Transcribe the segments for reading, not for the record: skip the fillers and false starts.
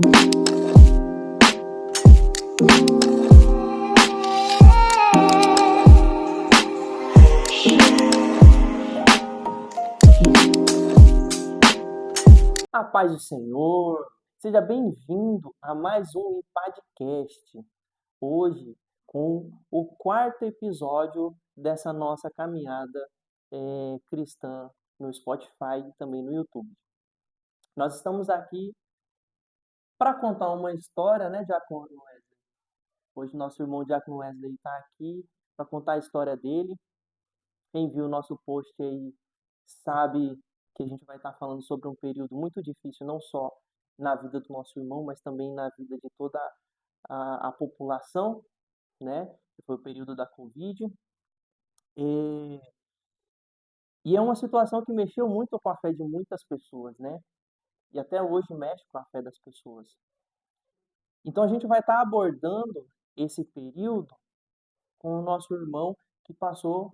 A paz do Senhor, seja bem-vindo a mais um podcast. Hoje, com o quarto episódio dessa nossa caminhada cristã no Spotify e também no YouTube. Nós estamos aqui para contar uma história, né, Diácono Wesley? Hoje nosso irmão Diácono Wesley está aqui para contar a história dele. Quem viu o nosso post aí sabe que a gente vai estar falando sobre um período muito difícil, não só na vida do nosso irmão, mas também na vida de toda a população, né? Que foi o período da Covid. E, e é uma situação que mexeu muito com a fé de muitas pessoas, né? E até hoje mexe com a fé das pessoas. Então a gente vai estar abordando esse período com o nosso irmão que passou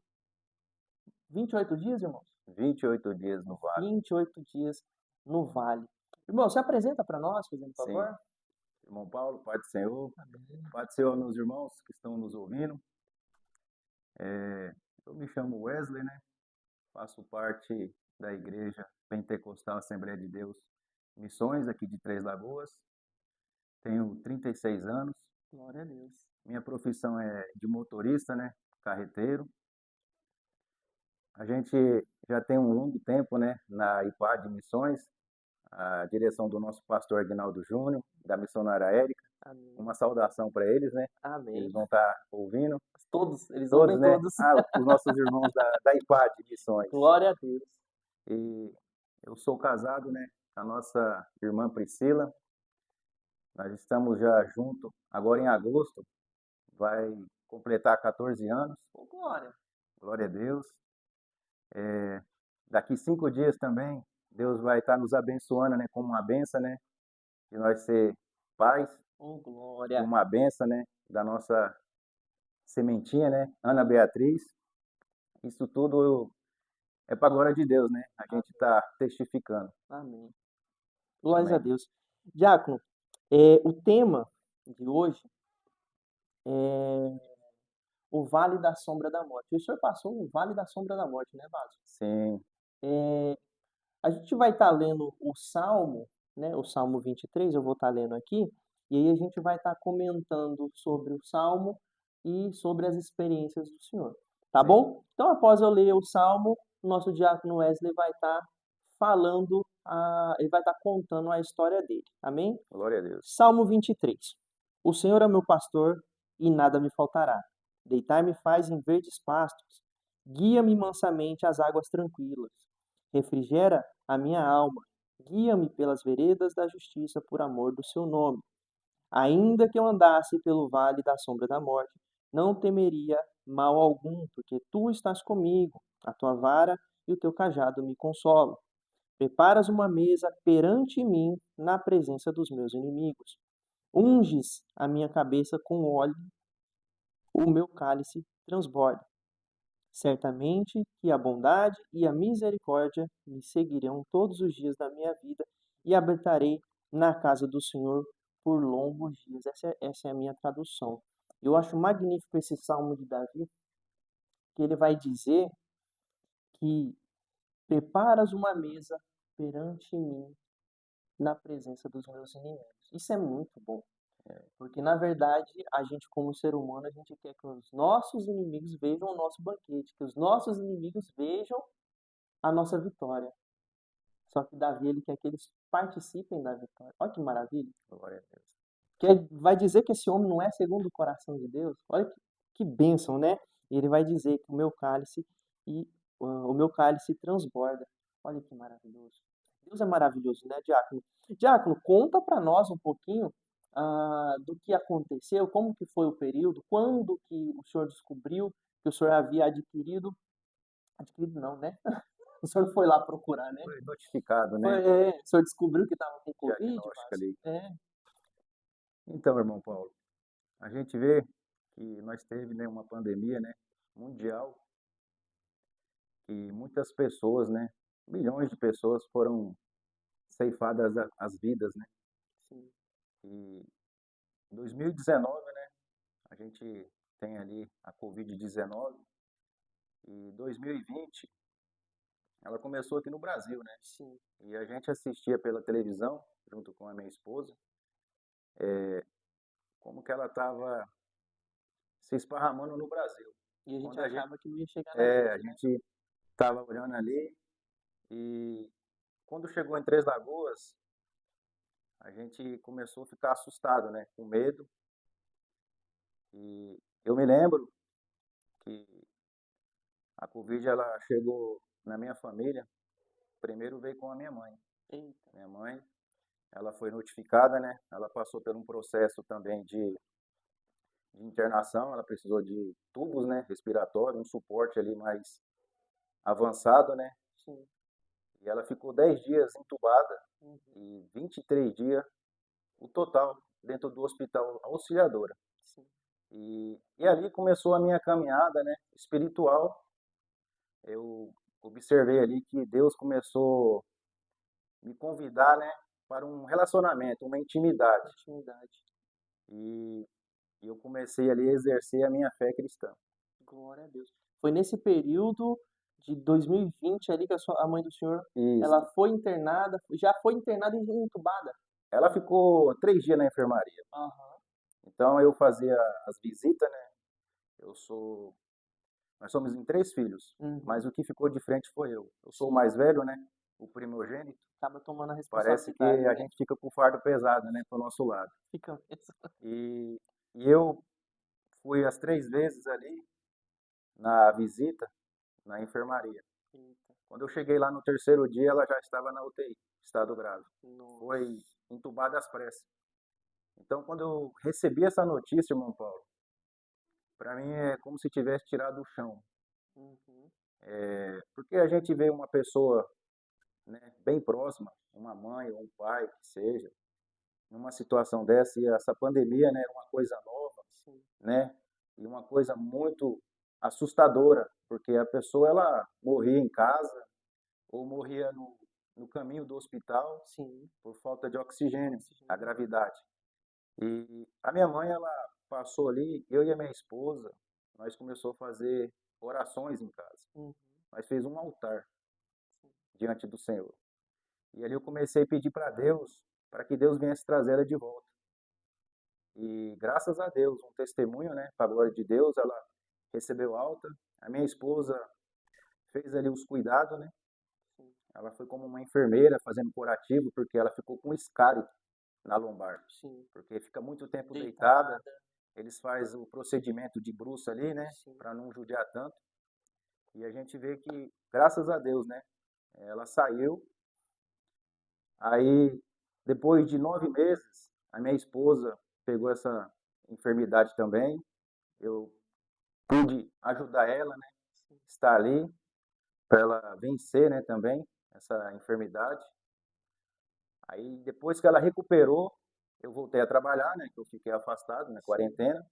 28 dias, irmãos? 28 dias no vale. 28 dias no vale. Irmão, se apresenta para nós, fazendo Sim. favor. Irmão Paulo, Pai do Senhor. Amém. Pai do Senhor, meus irmãos que estão nos ouvindo. Eu me chamo Wesley, né? Faço parte da Igreja Pentecostal Assembleia de Deus Missões, aqui de Três Lagoas. Tenho 36 anos. Glória a Deus. Minha profissão é de motorista, né? Carreteiro. A gente já tem um longo tempo, né? Na IPAD Missões, a direção do nosso pastor Aguinaldo Júnior, da missionária Érica. Amém. Uma saudação para eles, né? Amém. Eles vão estar ouvindo. Todos, eles Todos, ouvem né? todos. Os nossos irmãos da IPAD Missões. Glória a Deus. E eu sou casado, né? Com a nossa irmã Priscila. Nós estamos já juntos. Agora em agosto vai completar 14 anos. Ô, glória. Glória a Deus. Daqui 5 dias também, Deus vai estar nos abençoando, né? Como uma benção, né? De nós ser pais. Ô, glória. Uma benção, né? Da nossa sementinha, né? Ana Beatriz. Isso tudo é para a glória de Deus, né? A gente está testificando. Amém. Glórias a Amém. Deus. Diácono, o tema de hoje é o Vale da Sombra da Morte. O senhor passou no Vale da Sombra da Morte, né, Vaso? Sim, A gente vai estar lendo o Salmo, né? O Salmo 23, eu vou estar lendo aqui, e aí a gente vai estar comentando sobre o Salmo e sobre as experiências do Senhor. Tá Sim. bom? Então, após eu ler o Salmo, o nosso diácono Wesley vai estar falando, ele vai estar contando a história dele. Amém? glória a Deus. Salmo 23. O Senhor é meu pastor e nada me faltará. Deitar-me faz em verdes pastos. Guia-me mansamente às águas tranquilas. Refrigera a minha alma. Guia-me pelas veredas da justiça por amor do seu nome. Ainda que eu andasse pelo vale da sombra da morte, não temeria mal algum, porque tu estás comigo. A tua vara e o teu cajado me consolam. Preparas uma mesa perante mim na presença dos meus inimigos. Unges a minha cabeça com óleo, o meu cálice transborda. Certamente que a bondade e a misericórdia me seguirão todos os dias da minha vida e habitarei na casa do Senhor por longos dias. Essa é a minha tradução. Eu acho magnífico esse salmo de Davi, que ele vai dizer que preparas uma mesa perante mim na presença dos meus inimigos. Isso é muito bom. Porque, na verdade, a gente, como ser humano, a gente quer que os nossos inimigos vejam o nosso banquete, que os nossos inimigos vejam a nossa vitória. Só que Davi, ele quer que eles participem da vitória. Olha que maravilha. Glória a Deus. Vai dizer que esse homem não é segundo o coração de Deus. Olha que bênção, né? E ele vai dizer que o meu cálice transborda. Olha que maravilhoso. Deus é maravilhoso, né, Diácono? Diácono, conta para nós um pouquinho do que aconteceu, como que foi o período, quando que o senhor descobriu que o senhor havia adquirido não, né? O senhor foi lá procurar, né? Foi notificado, né? O senhor descobriu que estava com Covid, Diagnóstico mas, ali. Então, irmão Paulo, a gente vê que nós teve, né, uma pandemia, né, mundial, e muitas pessoas, né, milhões de pessoas foram ceifadas as vidas, né? sim, E em 2019, né, a gente tem ali a Covid-19 e 2020 ela começou aqui no Brasil, né? Sim. E a gente assistia pela televisão, junto com a minha esposa, como que ela estava se esparramando no Brasil. E a gente Quando a gente, achava que não ia chegar na a gente, né? gente estava olhando ali e quando chegou em Três Lagoas, a gente começou a ficar assustado, né? Com medo. E eu me lembro que a Covid ela chegou na minha família, primeiro veio com a minha mãe. Eita. Minha mãe, ela foi notificada, né? Ela passou por um processo também de internação, ela precisou de tubos, né, respiratórios, um suporte ali mais avançado, né? Sim. E ela ficou 10 dias entubada Uhum. e 23 dias o total dentro do hospital Auxiliadora. Sim. E ali começou a minha caminhada, né, espiritual. Eu observei ali que Deus começou a me convidar, né, para um relacionamento, uma intimidade. Intimidade. E eu comecei ali a exercer a minha fé cristã. Glória a Deus. Foi nesse período de 2020 ali que a mãe do senhor, ela Isso. foi internada, já foi internada e entubada. Ela ficou 3 dias na enfermaria. Aham. Então eu fazia as visitas, né? Eu sou, nós somos em 3 filhos, mas Uhum. o que ficou de frente foi eu. Eu sou o Sim. mais velho, né? O primogênito. Acaba tomando a Parece que responsabilidade, a né? gente fica com o fardo pesado, né, pro nosso lado. Fica mesmo. E, e eu fui as 3 vezes ali na visita na enfermaria. Eita. Quando eu cheguei lá no terceiro dia, ela já estava na UTI, estado grave. Nossa. Foi entubada às pressas. Então, quando eu recebi essa notícia, irmão Paulo, para mim é como se tivesse tirado o chão. Uhum. Porque a gente vê uma pessoa, né, bem próxima, uma mãe ou um pai, que seja, numa situação dessa, e essa pandemia, né, era uma coisa nova, Sim. né, e uma coisa muito assustadora, porque a pessoa ela morria em casa ou morria no caminho do hospital Sim. por falta de oxigênio, a Oxigênio. gravidade. E a minha mãe, ela passou ali, eu e a minha esposa, nós começou a fazer orações em casa. Uhum. Nós fez um altar Sim. diante do Senhor. E ali eu comecei a pedir para Deus, para que Deus viesse trazer ela de volta. E graças a Deus, um testemunho, né, para a glória de Deus, ela recebeu alta. A minha esposa fez ali os cuidados, né? Sim. Ela foi como uma enfermeira fazendo curativo, porque ela ficou com escárie na lombar. Sim. Porque fica muito tempo deitada, Deitada. eles fazem o procedimento de bruça ali, né, Sim. para não judiar tanto. E a gente vê que, graças a Deus, né, ela saiu. Aí, depois de 9 meses, a minha esposa pegou essa enfermidade também. Eu pude ajudar ela, né, Sim. estar ali para ela vencer, né, também essa enfermidade. Aí, depois que ela recuperou, eu voltei a trabalhar, né, que eu fiquei afastado na Sim. quarentena.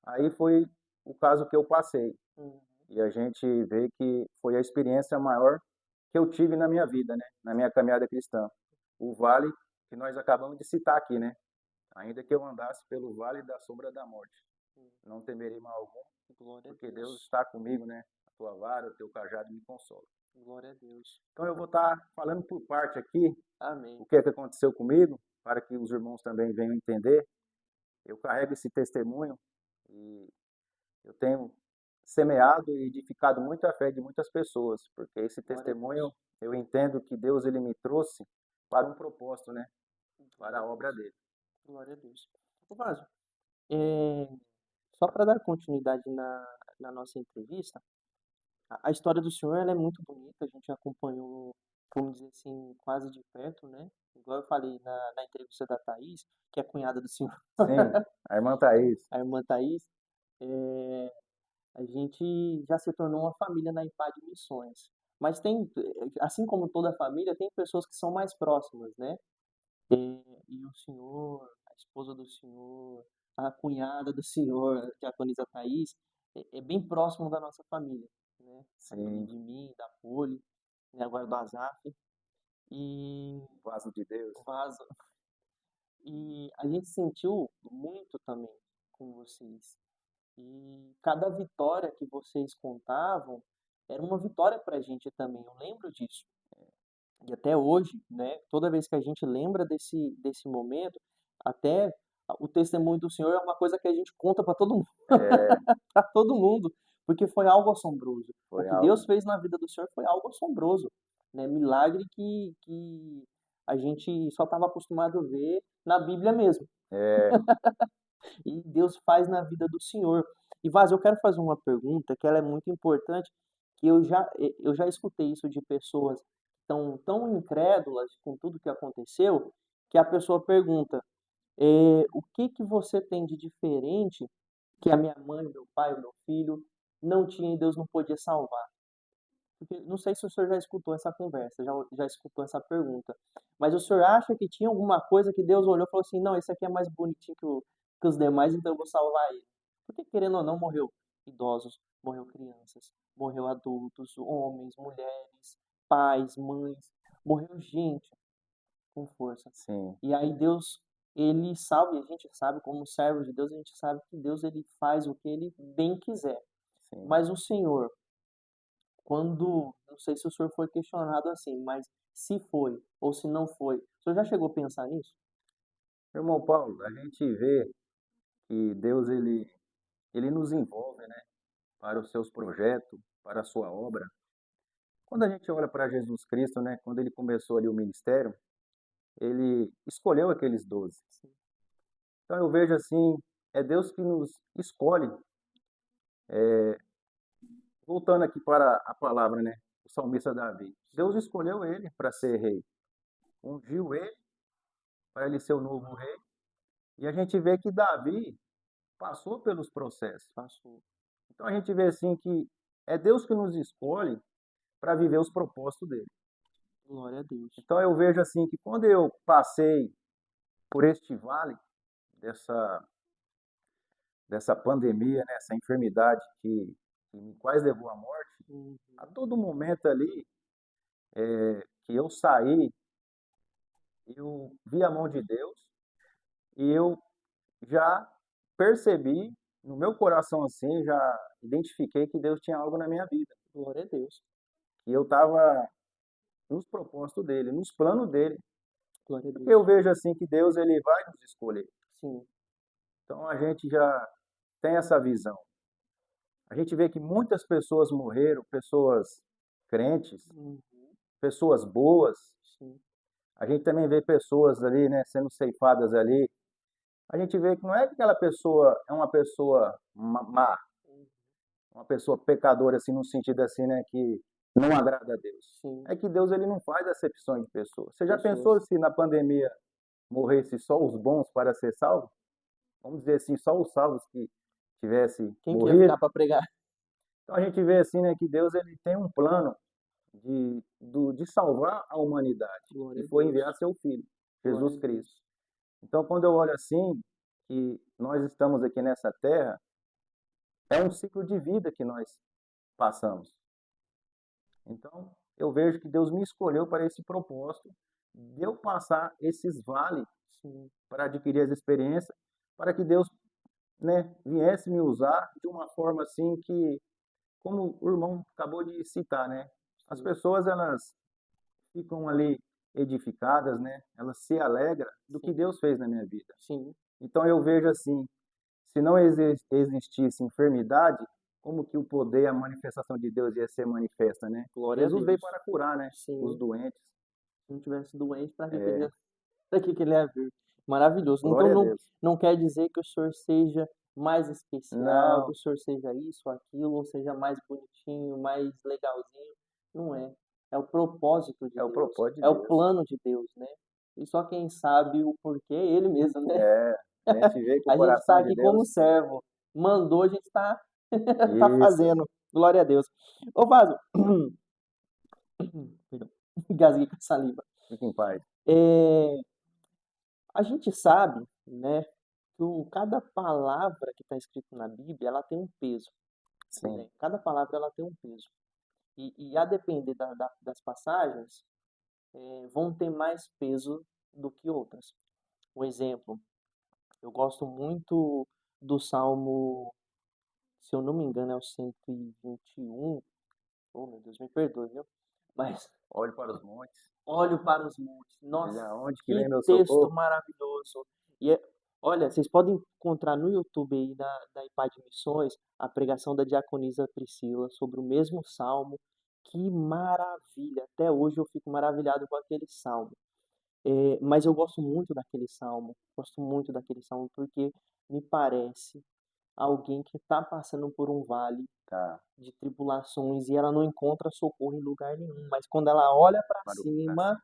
Aí foi o caso que eu passei. Uhum. E a gente vê que foi a experiência maior que eu tive na minha vida, né, na minha caminhada cristã. O vale que nós acabamos de citar aqui, né? Ainda que eu andasse pelo vale da sombra da morte, Uhum. não temerei mal algum, Glória a porque Deus Deus. está comigo, né? A tua vara, o teu cajado me consola. Glória a Deus. Então eu vou estar falando por parte aqui Amém. o que é que aconteceu comigo, para que os irmãos também venham entender. Eu carrego esse testemunho e eu tenho semeado e edificado muita fé de muitas pessoas, porque esse Glória a testemunho Deus. eu entendo que Deus ele me trouxe para um propósito, né? Para Glória a a obra Deus. dele. Glória a Deus. Ô, Vaso, é, só para dar continuidade na nossa entrevista, a história do senhor ela é muito bonita, a gente acompanhou, vamos dizer assim, quase de perto, né? Igual eu falei na entrevista da Thaís, que é a cunhada do senhor, Sim, a irmã Thaís. a irmã Thaís, é, a gente já se tornou uma família na IPAD Missões. Mas tem, assim como toda família, tem pessoas que são mais próximas, né? E o senhor, a esposa do senhor, a cunhada do senhor, a diaconisa Thaís, é bem próximo da nossa família, né? Ali Sim, de mim, da Poli, né? Agora do Azaf. E vaso de Deus. vaso. E a gente sentiu muito também com vocês. E cada vitória que vocês contavam era uma vitória para a gente também. Eu lembro disso. E até hoje, né, toda vez que a gente lembra desse momento, até o testemunho do Senhor é uma coisa que a gente conta para todo mundo, É, para todo mundo, porque foi algo assombroso. O foi que Deus algo. fez na vida do Senhor foi algo assombroso, né? Milagre que a gente só estava acostumado a ver na Bíblia mesmo. É, E Deus faz na vida do Senhor. E Vaz, eu quero fazer uma pergunta que ela é muito importante, que eu já escutei isso de pessoas tão incrédulas com tudo que aconteceu, que a pessoa pergunta, o que que você tem de diferente que a minha mãe, o meu pai, o meu filho não tinha e Deus não podia salvar? Porque não sei se o senhor já escutou essa conversa, já escutou essa pergunta. Mas o senhor acha que tinha alguma coisa que Deus olhou e falou assim: não, esse aqui é mais bonitinho que os demais, então eu vou salvar ele? Porque, querendo ou não, morreu idosos, morreu crianças, morreu adultos, homens, mulheres, pais, mães, morreu gente com força. sim, E aí Deus, ele salva, e a gente sabe, como servo de Deus, a gente sabe que Deus ele faz o que ele bem quiser. sim. Mas o Senhor, quando, não sei se o senhor foi questionado assim, mas se foi ou se não foi, o senhor já chegou a pensar nisso? Irmão Paulo, a gente vê que Deus ele nos envolve, né, para os seus projetos, para a sua obra. Quando a gente olha para Jesus Cristo, né, quando ele começou ali o ministério, ele escolheu aqueles 12. Sim. Então eu vejo assim, é Deus que nos escolhe. Voltando aqui para a palavra, né, o salmista Davi. Deus escolheu ele para ser rei, ungiu ele para ele ser o novo rei. E a gente vê que Davi passou pelos processos. Passou. Então a gente vê assim que é Deus que nos escolhe para viver os propósitos dele. Glória a Deus. Então eu vejo assim que quando eu passei por este vale dessa pandemia, né, essa enfermidade que me quase levou à morte, Uhum. a todo momento ali que eu saí, eu vi a mão de Deus e eu já percebi no meu coração assim, já identifiquei que Deus tinha algo na minha vida, Glória a Deus. que eu estava nos propósitos dele, nos planos dele. Glória a Porque eu Deus. vejo assim que Deus ele vai nos escolher. Sim. Então a gente já tem essa visão. A gente vê que muitas pessoas morreram, pessoas crentes, Uhum. pessoas boas. Sim. A gente também vê pessoas ali, né, sendo ceifadas ali. A gente vê que não é que aquela pessoa é uma pessoa má, Uhum. uma pessoa pecadora assim no sentido assim, né, que não agrada a Deus. Sim. É que Deus ele não faz acepção de pessoas. Você já Pessoas. pensou se na pandemia morresse só os bons para ser salvos? Vamos dizer assim, só os salvos que tivesse Quem que ia morrido. ficar para pregar? Então a gente vê assim, né, que Deus ele tem um plano de salvar a humanidade, Glória que a foi enviar Deus. seu filho, Glória Jesus a Cristo. Deus. Então quando eu olho assim, que nós estamos aqui nessa terra, é um ciclo de vida que nós passamos. Então eu vejo que Deus me escolheu para esse propósito, de eu passar esses vales Sim. para adquirir as experiências, para que Deus, né, viesse me usar de uma forma assim que, como o irmão acabou de citar, né, as Sim. pessoas elas ficam ali edificadas, né, elas se alegram do que Sim. Deus fez na minha vida. Sim. Então eu vejo assim, se não existisse enfermidade, como que o poder, a manifestação de Deus ia ser manifesta, né? Glória a Jesus veio Deus. para curar, né, os Sim. doentes. Se não tivesse doente, para que que ele É, ia, para que que ele ia vir? Maravilhoso. Então glória a não, Deus. não quer dizer que o senhor seja mais especial, que Não, o senhor seja isso ou aquilo, ou seja mais bonitinho, mais legalzinho. Não é. É o propósito de é o Deus. propósito É de o Deus. plano de Deus, né? E só quem sabe o porquê é Ele mesmo, né? É, a gente vê que o A gente está coração de aqui como Deus, servo. Mandou, a gente está tá isso, fazendo. Glória a Deus. Ô, Vaso, perdão, engasguei com a saliva. fique em paz. É, a gente sabe, né, que cada palavra que está escrita na Bíblia, ela tem um peso, Sim, né? Cada palavra ela tem um peso. E a depender das passagens, vão ter mais peso do que outras. Um exemplo, eu gosto muito do Salmo, se eu não me engano, é o 121. Oh, meu Deus, me perdoe, viu? Mas Olhe para os montes, olho para os montes. de Nossa, onde que que vem meu texto socorro? maravilhoso. E olha, vocês podem encontrar no YouTube aí da IPAD Missões a pregação da diaconisa Priscila sobre o mesmo salmo. Que maravilha! Até hoje eu fico maravilhado com aquele salmo. Mas eu gosto muito daquele salmo porque me parece alguém que está passando por um vale Tá, de tribulações e ela não encontra socorro em lugar nenhum, mas quando ela olha para para cima, cima.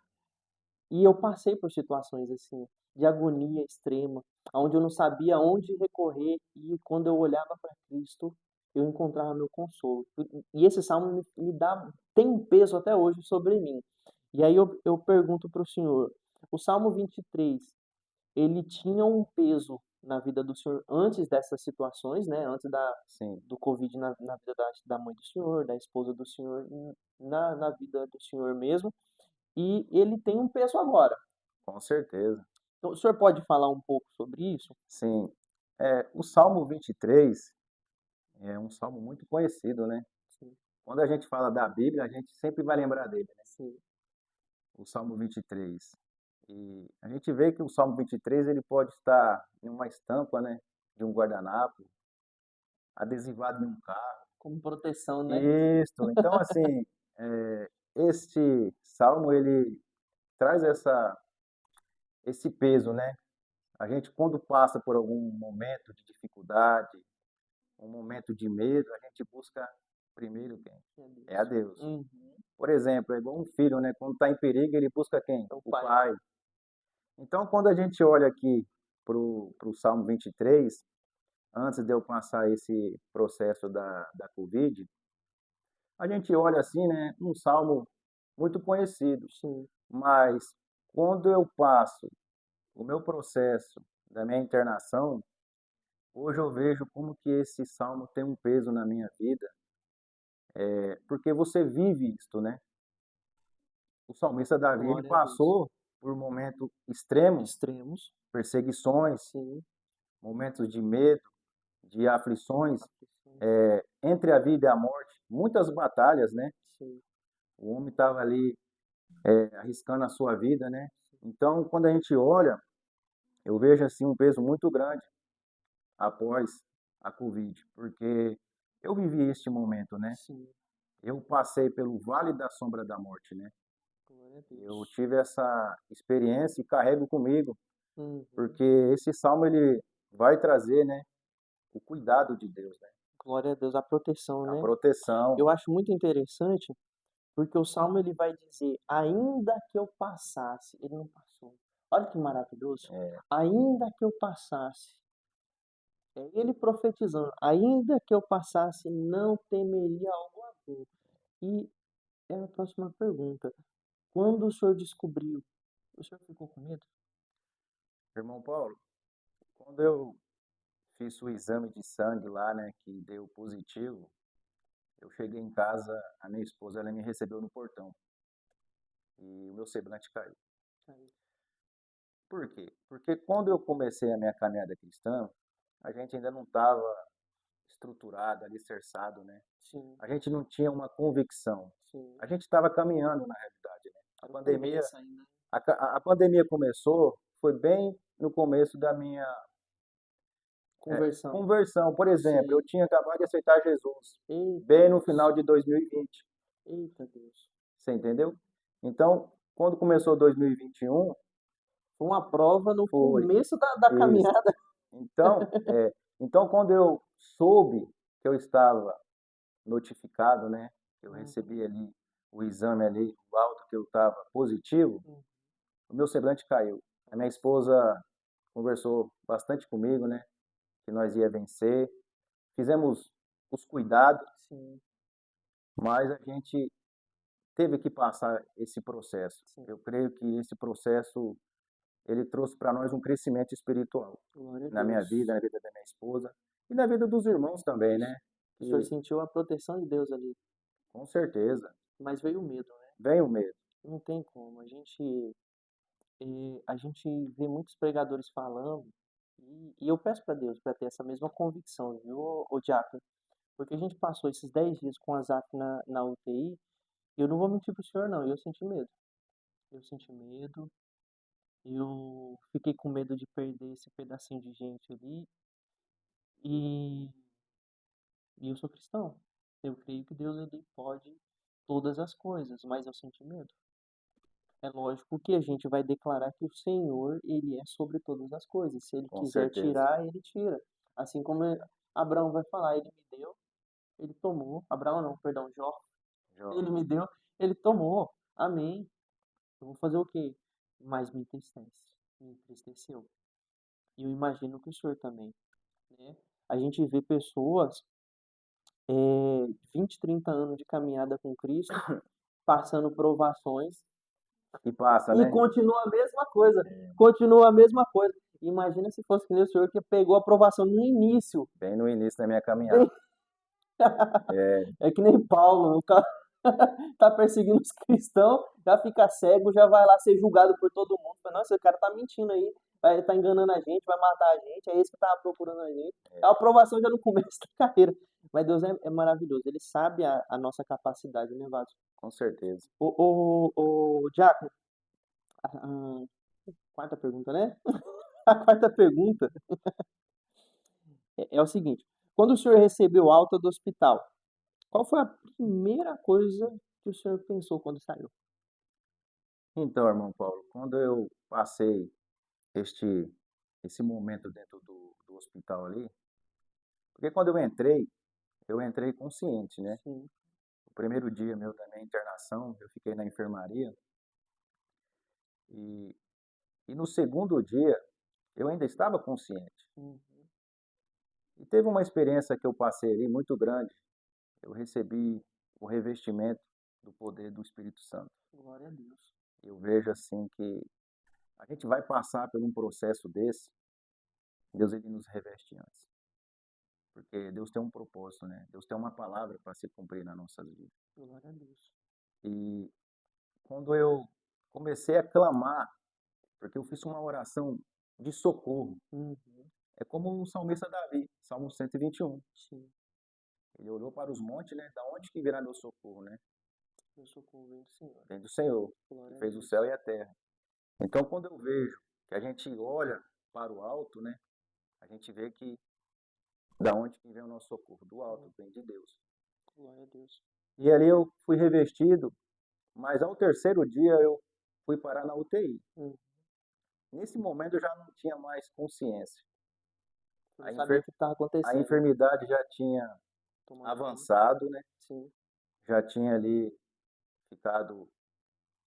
e eu passei por situações assim, de agonia extrema, onde eu não sabia onde recorrer e quando eu olhava para Cristo, eu encontrava meu consolo. E esse salmo me dá, tem um peso até hoje sobre mim. E aí eu pergunto para o Senhor, o Salmo 23, ele tinha um peso na vida do senhor antes dessas situações, né? Antes Sim, do Covid na vida da mãe do senhor, da esposa do senhor, na vida do senhor mesmo. E ele tem um peso agora. com certeza. Então, o senhor pode falar um pouco sobre isso? Sim. O Salmo 23 é um salmo muito conhecido, né? Sim, Quando a gente fala da Bíblia, a gente sempre vai lembrar dele, né? sim, O Salmo 23. E a gente vê que o Salmo 23 ele pode estar em uma estampa, né? De um guardanapo, adesivado em um carro. como proteção, né? Isso. Então, assim, este salmo ele traz esse peso, né? A gente, quando passa por algum momento de dificuldade, um momento de medo, a gente busca primeiro quem? Meu É a Deus. Deus. Uhum. Por exemplo, é igual um filho, né? Quando está em perigo, ele busca quem? É o O pai. pai. Então, quando a gente olha aqui para o Salmo 23, antes de eu passar esse processo da Covid, a gente olha assim, né? Um salmo muito conhecido. Sim, Mas quando eu passo o meu processo da minha internação, hoje eu vejo como que esse salmo tem um peso na minha vida, porque você vive isto, né? O salmista Davi, ele glória a Deus. passou por um momento extremo, Extremos. perseguições, Sim, momentos de medo, de aflições, aflições. entre a vida e a morte, muitas batalhas, né? Sim, O homem estava ali arriscando a sua vida, né? Então, quando a gente olha, eu vejo assim um peso muito grande após a Covid, porque eu vivi este momento, né? sim, Eu passei pelo vale da sombra da morte, né? glória a Eu Deus. tive essa experiência e carrego comigo, Uhum. porque esse salmo ele vai trazer, né, o cuidado de Deus, né? Glória a Deus, a proteção, A né? proteção. Eu acho muito interessante porque o Salmo ele vai dizer: ainda que eu passasse, ele não passou. Olha que maravilhoso. Ainda que eu passasse, é ele profetizando: ainda que eu passasse, não temeria algo algum. E é a próxima pergunta: quando o senhor descobriu, o senhor ficou com medo? Irmão Paulo, quando eu fiz o exame de sangue lá, né, que deu positivo, eu cheguei em casa, a minha esposa, ela me recebeu no portão e o meu semblante caiu. Aí, Por quê? Porque quando eu comecei a minha caminhada cristã, a gente ainda não estava estruturado, alicerçado, né? sim, A gente não tinha uma convicção. sim. A gente estava caminhando na realidade, né? A Era pandemia, criança ainda. a pandemia começou, foi bem no começo da minha Conversão. conversão. Por exemplo, eu Sim. tinha acabado de aceitar Jesus, Eita bem no final Deus. de 2020, Eita Deus. você entendeu? Então, quando começou 2021, Foi uma prova no foi começo da isso. caminhada. Então, então quando eu soube que eu estava notificado, né, que eu recebi Uhum. ali o exame ali, o laudo que eu estava positivo, Uhum. o meu semblante caiu. A minha esposa conversou bastante comigo, né, que nós ia vencer. Fizemos os cuidados, Sim, mas a gente teve que passar esse processo. sim. Eu creio que esse processo ele trouxe para nós um crescimento espiritual Glória a na minha Deus. vida, na vida da minha esposa e na vida dos irmãos também, né? O senhor Que sentiu a proteção de Deus ali, com certeza mas veio o medo, né? vem o medo. Não tem como. A gente A gente vê muitos pregadores falando, e eu peço para Deus para ter essa mesma convicção, viu, ô Diácono? Porque a gente passou esses 10 dias com a Zaf na UTI, e eu não vou mentir pro senhor, não, eu senti medo. Eu senti medo, eu fiquei com medo de perder esse pedacinho de gente ali, e, e eu sou cristão. Eu creio que Deus ele pode todas as coisas, mas eu senti medo. É lógico que a gente vai declarar que o Senhor, ele é sobre todas as coisas. Se ele Com quiser certeza. tirar, ele tira. Assim como Abraão vai falar, ele me deu, ele tomou. Abraão não, perdão, Jó. Jó. Ele me deu, ele tomou. Amém. Eu vou fazer o quê? Mas me entristece. Me entristeceu. E eu imagino que o senhor também, né? A gente vê pessoas, 20, 30 anos de caminhada com Cristo, passando provações. E passa, E né? continua a mesma coisa. Continua a mesma coisa. Imagina se fosse que nem o senhor que pegou a aprovação no início. Bem no início da minha caminhada. Bem, É, é que nem Paulo, o cara tá perseguindo os cristãos, já fica cego, já vai lá ser julgado por todo mundo. Fala, nossa, esse cara tá mentindo aí, vai tá enganando a gente, vai matar a gente, é esse que tava procurando a gente. A aprovação já no começo da carreira. Mas Deus é maravilhoso, ele sabe a nossa capacidade, né, Vaso? com certeza. O Diácono, a quarta pergunta, né? A quarta pergunta é o seguinte: quando o senhor recebeu alta do hospital, qual foi a primeira coisa que o senhor pensou quando saiu? Então, irmão Paulo, quando eu passei este esse momento dentro do hospital ali, porque quando eu entrei consciente, né? Sim. O primeiro dia meu da minha internação, eu fiquei na enfermaria e, e no segundo dia eu ainda estava consciente. Uhum. E teve uma experiência que eu passei ali muito grande. Eu recebi o revestimento do poder do Espírito Santo. Glória a Deus. Eu vejo assim que a gente vai passar por um processo desse, Deus ele nos reveste antes. Porque Deus tem um propósito, né? Deus tem uma palavra para se cumprir nas nossas vidas. Glória a Deus. E quando eu comecei a clamar, porque eu fiz uma oração de socorro, Uhum. é como o salmista Davi, Salmo 121. Sim. Ele olhou para os montes, né? Da onde que virá meu socorro, né? Eu socorro vem do Senhor. Vem do Senhor, que Glória a fez o Deus. céu e a terra. Então, quando eu vejo que a gente olha para o alto, né? A gente vê que da onde que vem o nosso socorro? Do alto, vem de Deus. Glória a Deus. E ali eu fui revestido, mas ao terceiro dia eu fui parar na UTI. Uhum. Nesse momento eu já não tinha mais consciência. Eu A, não sabia o enfer que estava a acontecendo. enfermidade já tinha Tomando conta. avançado, né? Sim. Já tinha ali ficado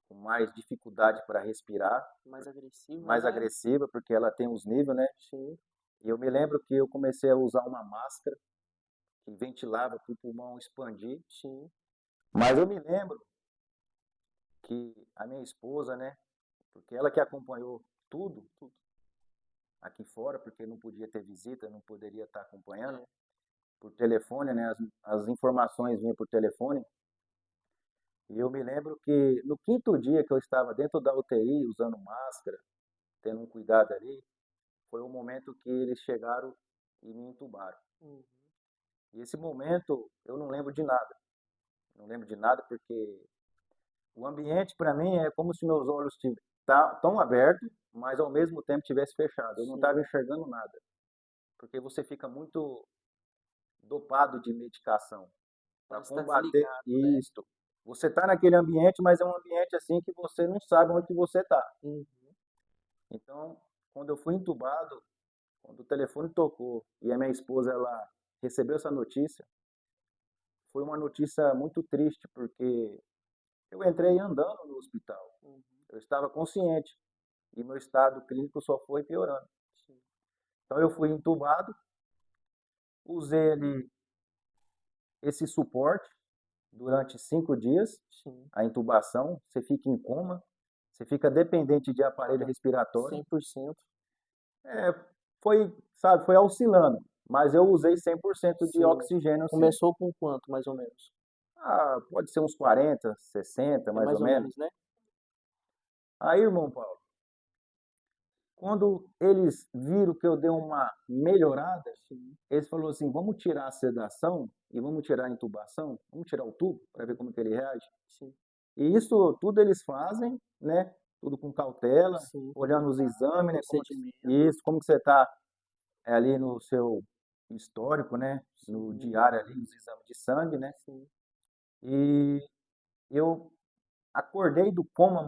com mais dificuldade para respirar, Mais agressiva, mais né? agressiva, porque ela tem os níveis, né? Sim. E eu me lembro que eu comecei a usar uma máscara que ventilava para o pulmão expandir. Sim. Mas eu me lembro que a minha esposa, né? Porque ela que acompanhou tudo aqui fora, porque não podia ter visita, não poderia estar acompanhando É. por telefone, né? As informações vinham por telefone. E eu me lembro que no quinto dia que eu estava dentro da UTI, usando máscara, tendo um cuidado ali, foi o momento que eles chegaram e me entubaram. Uhum. E esse momento eu não lembro de nada. Não lembro de nada porque o ambiente para mim é como se meus olhos tão abertos, mas ao mesmo tempo tivesse fechado. Eu não Sim. estava enxergando nada, porque você fica muito dopado de medicação para Parece estar combater desligado, né? isto. Você está naquele ambiente, mas é um ambiente assim que você não sabe onde que você está. Uhum. Então, quando eu fui entubado, quando o telefone tocou e a minha esposa ela recebeu essa notícia, foi uma notícia muito triste, porque eu entrei andando no hospital. Uhum. Eu estava consciente e meu estado clínico só foi piorando. Sim. Então eu fui entubado, usei ali esse suporte durante 5 dias, Sim. a intubação, você fica em coma, você fica dependente de aparelho respiratório. 100%. É, foi, sabe, foi oscilando, mas eu usei 100% de Sim. oxigênio, sim. Começou com quanto, mais ou menos? Ah, pode ser uns 40, 60, É mais ou mais ou menos. menos, né? Aí, irmão Paulo, Quando eles viram que eu dei uma melhorada, Sim, eles falaram assim: vamos tirar a sedação e vamos tirar a intubação, vamos tirar o tubo para ver como que ele reage. sim, E isso tudo eles fazem, né? Tudo com cautela, sim. olhando os exames, né? Procedimento. Como que você está ali no seu histórico, né? No Sim, diário ali, nos exames de sangue, né? sim. E eu acordei do coma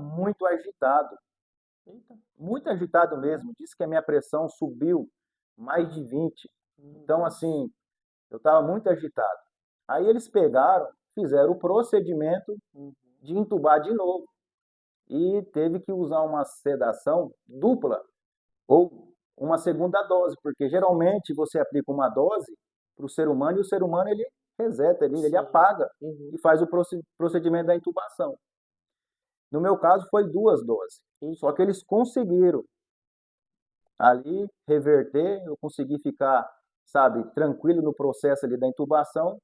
Eita. muito agitado mesmo. Disse que a minha pressão subiu mais de 20. Então, Nossa. assim, eu estava muito agitado. Aí eles pegaram, fizeram o procedimento Uhum. de entubar de novo e teve que usar uma sedação dupla ou uma segunda dose, porque geralmente você aplica uma dose para o ser humano e o ser humano ele reseta, ele Sim. apaga Uhum. e faz o procedimento da intubação. No meu caso foi 2 doses, só Eita. que eles conseguiram ali reverter, eu consegui ficar, sabe, tranquilo no processo ali da intubação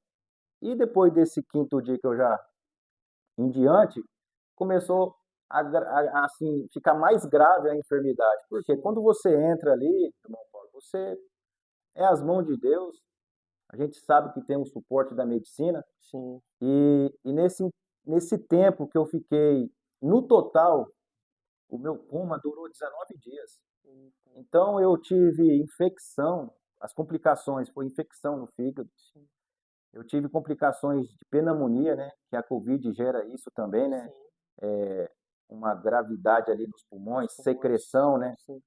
e depois desse quinto dia que eu já em diante, começou assim, ficar mais grave a enfermidade. Porque Sim, quando você entra ali, irmão Paulo, você é as mãos de Deus, a gente sabe que tem o suporte da medicina, sim. e nesse tempo que eu fiquei, no total, o meu coma durou 19 dias. Eita. Então eu tive infecção, as complicações foi infecção no fígado, Sim, eu tive complicações de pneumonia, né, que a Covid gera isso também, né, sim. uma gravidade ali nos Nos pulmões, pulmões. secreção, né? Sim.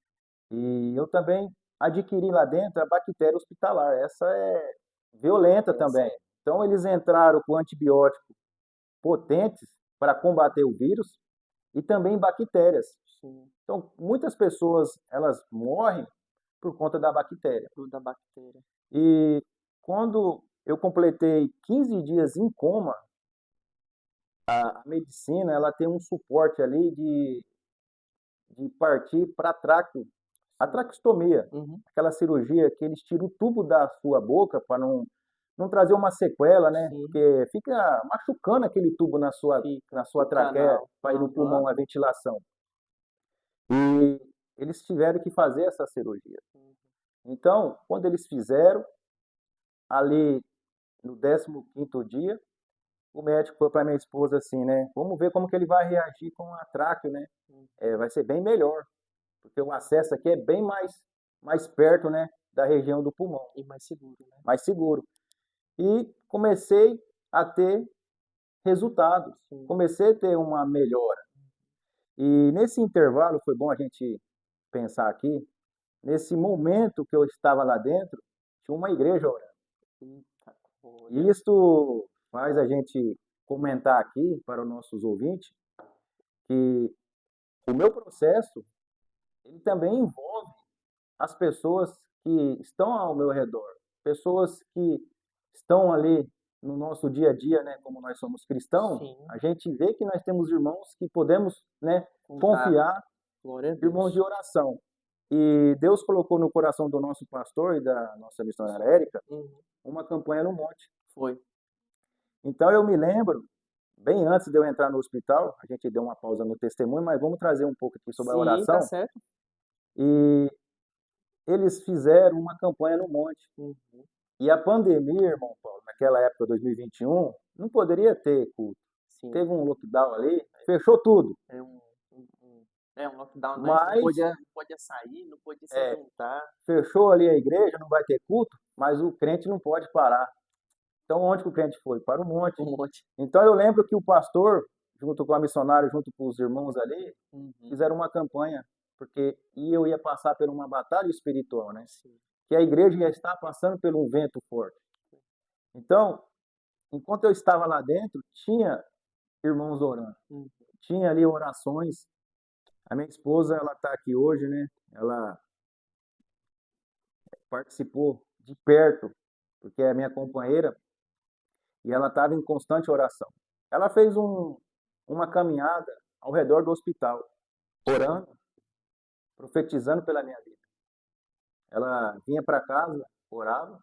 E eu também adquiri lá dentro a bactéria hospitalar. Essa é violenta Essa. também. Então eles entraram com antibióticos potentes para combater o vírus e também bactérias. Sim. Então muitas pessoas elas morrem por conta da bactéria. Tudo da bactéria. E quando eu completei 15 dias em coma, a medicina ela tem um suporte ali de partir para a Sim. traqueostomia, Uhum. aquela cirurgia que eles tiram o tubo da sua boca para não trazer uma sequela, né? Sim. Porque fica machucando aquele tubo Fica na sua o traqueia canal. para ir no Aham. pulmão a ventilação. E eles tiveram que fazer essa cirurgia. Uhum. Então, quando eles fizeram, ali no 15º dia, o médico falou para minha esposa assim, né? Vamos ver como que ele vai reagir com a tráqueo, né? Uhum. Vai ser bem melhor, porque o acesso aqui é bem mais perto, né, da região do pulmão, E mais seguro, né? mais seguro. E comecei a ter resultados, Sim. comecei a ter uma melhora. E nesse intervalo, foi bom a gente pensar aqui, nesse momento que eu estava lá dentro, tinha uma igreja orando. Eita, E olha. isto faz a gente comentar aqui para os nossos ouvintes que o meu processo, ele também envolve as pessoas que estão ao meu redor, pessoas que estão ali no nosso dia a dia, né, como nós somos cristãos, Sim. a gente vê que nós temos irmãos que podemos, né, Contar. confiar, Glória a irmãos de Deus. oração. E Deus colocou no coração do nosso pastor e da nossa missionária Érica Uhum. uma campanha no monte. Foi. Então eu me lembro, bem antes de eu entrar no hospital, a gente deu uma pausa no testemunho, mas vamos trazer um pouco aqui sobre a Sim, tá oração. certo. E eles fizeram uma campanha no monte. Uhum. E a pandemia, irmão Paulo, naquela época, 2021, não poderia ter culto. Sim. Teve um lockdown ali, fechou tudo. É um lockdown, né? Não Mas podia, não podia sair, não podia se é, juntar. fechou ali a igreja, não vai ter culto, mas o crente não pode parar. Então onde que o crente foi? Para o monte. Um monte. Então eu lembro que o pastor, junto com a missionária, junto com os irmãos ali, Uhum. fizeram uma campanha, porque eu ia passar por uma batalha espiritual, né? Sim. Que a igreja ia estar passando por um vento forte. Então, enquanto eu estava lá dentro, tinha irmãos orando. Uhum. Tinha ali orações. A minha esposa, ela está aqui hoje, né? Ela participou de perto, porque é minha companheira, e ela estava em constante oração. Ela fez uma caminhada ao redor do hospital, orando, profetizando pela minha vida. Ela vinha para casa, orava.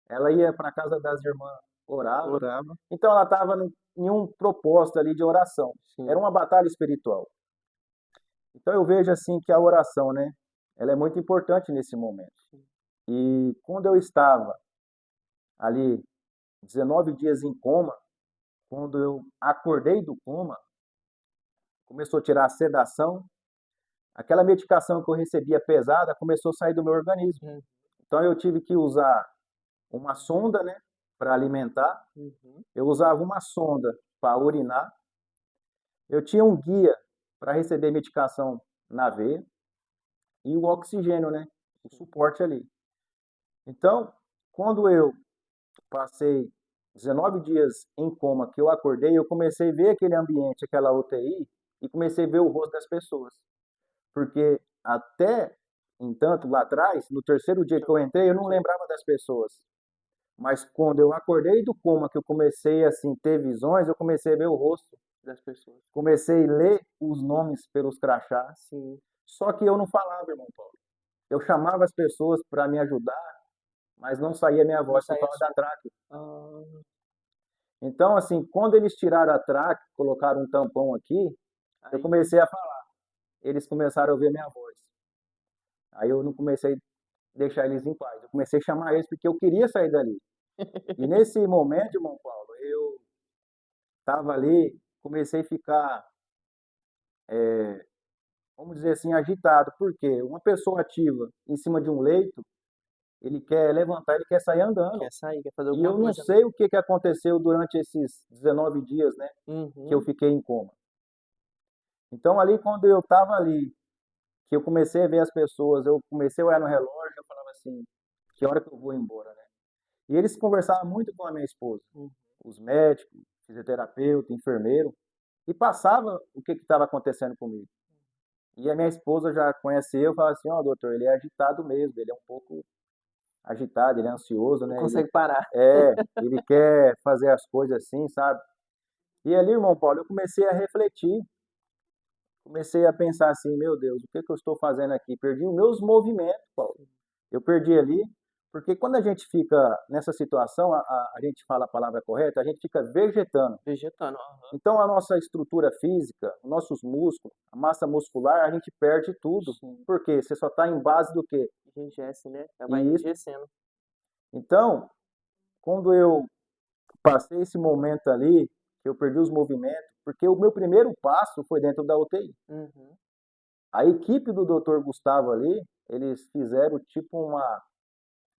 Ela ia para a casa das irmãs, orava. Orava. Então ela estava em um propósito ali de oração. Era Sim. uma batalha espiritual. Então eu vejo assim que a oração, né, ela é muito importante nesse momento. E quando eu estava ali 19 dias em coma, quando eu acordei do coma, começou a tirar a sedação, aquela medicação que eu recebia pesada começou a sair do meu organismo. Hum, Então eu tive que usar uma sonda, né, para alimentar. uhum. Eu usava uma sonda para urinar. Eu tinha um guia para receber medicação na veia e o oxigênio, né, o suporte ali. Então, quando eu passei 19 dias em coma, que eu acordei, eu comecei a ver aquele ambiente, aquela UTI, e comecei a ver o rosto das pessoas. Porque até, entanto, lá atrás, no terceiro dia que eu entrei, eu não lembrava das pessoas. Mas quando eu acordei do coma, que eu comecei assim ter visões, eu comecei a ver o rosto Das pessoas. comecei a ler os nomes pelos crachás. Sim. Só que eu não falava, irmão Paulo. Eu chamava as pessoas para me ajudar, mas não saía minha Não voz por saía causa da som. tráquea. Ah, Então, assim, quando eles tiraram a tráquea, colocaram um tampão aqui, eu aí, comecei a falar. Eles começaram a ouvir a minha voz. Aí eu não comecei a deixar eles em paz. Eu comecei a chamar eles porque eu queria sair dali. E nesse momento, irmão Paulo, eu estava ali, comecei a ficar, vamos dizer assim, agitado. Por quê? Uma pessoa ativa em cima de um leito, ele quer levantar, ele quer sair andando. quer sair, quer fazer E alguma eu não coisa, né? sei o que que aconteceu durante esses 19 dias, né, que eu Uhum. fiquei em coma. Então ali quando eu estava ali, que eu comecei a ver as pessoas, eu comecei a olhar no relógio, eu falava assim, que hora que eu vou embora, né? E eles conversavam muito com a minha esposa, Uhum. os médicos, fisioterapeuta, enfermeiro, e passava o que estava acontecendo comigo. E a minha esposa já conhece eu, fala assim, ó, doutor, ele é agitado mesmo, ele é um pouco agitado, ele é ansioso, Não né? Ele consegue parar. ele quer fazer as coisas assim, sabe? E ali, irmão Paulo, eu comecei a refletir, comecei a pensar assim, meu Deus, o que que eu estou fazendo aqui? Perdi os meus movimentos, Paulo. Eu perdi ali, porque quando a gente fica nessa situação, a gente fala a palavra correta, a gente fica vegetando. Vegetando. Aham. Então a nossa estrutura física, nossos músculos, a massa muscular, a gente perde tudo. Sim. Por quê? Você só está em base do quê? Enrijece, né? Ela vai E isso. enrijecendo. Então, quando eu passei esse momento ali, que eu perdi os movimentos, porque o meu primeiro passo foi dentro da UTI. Uhum. A equipe do Dr. Gustavo ali, eles fizeram tipo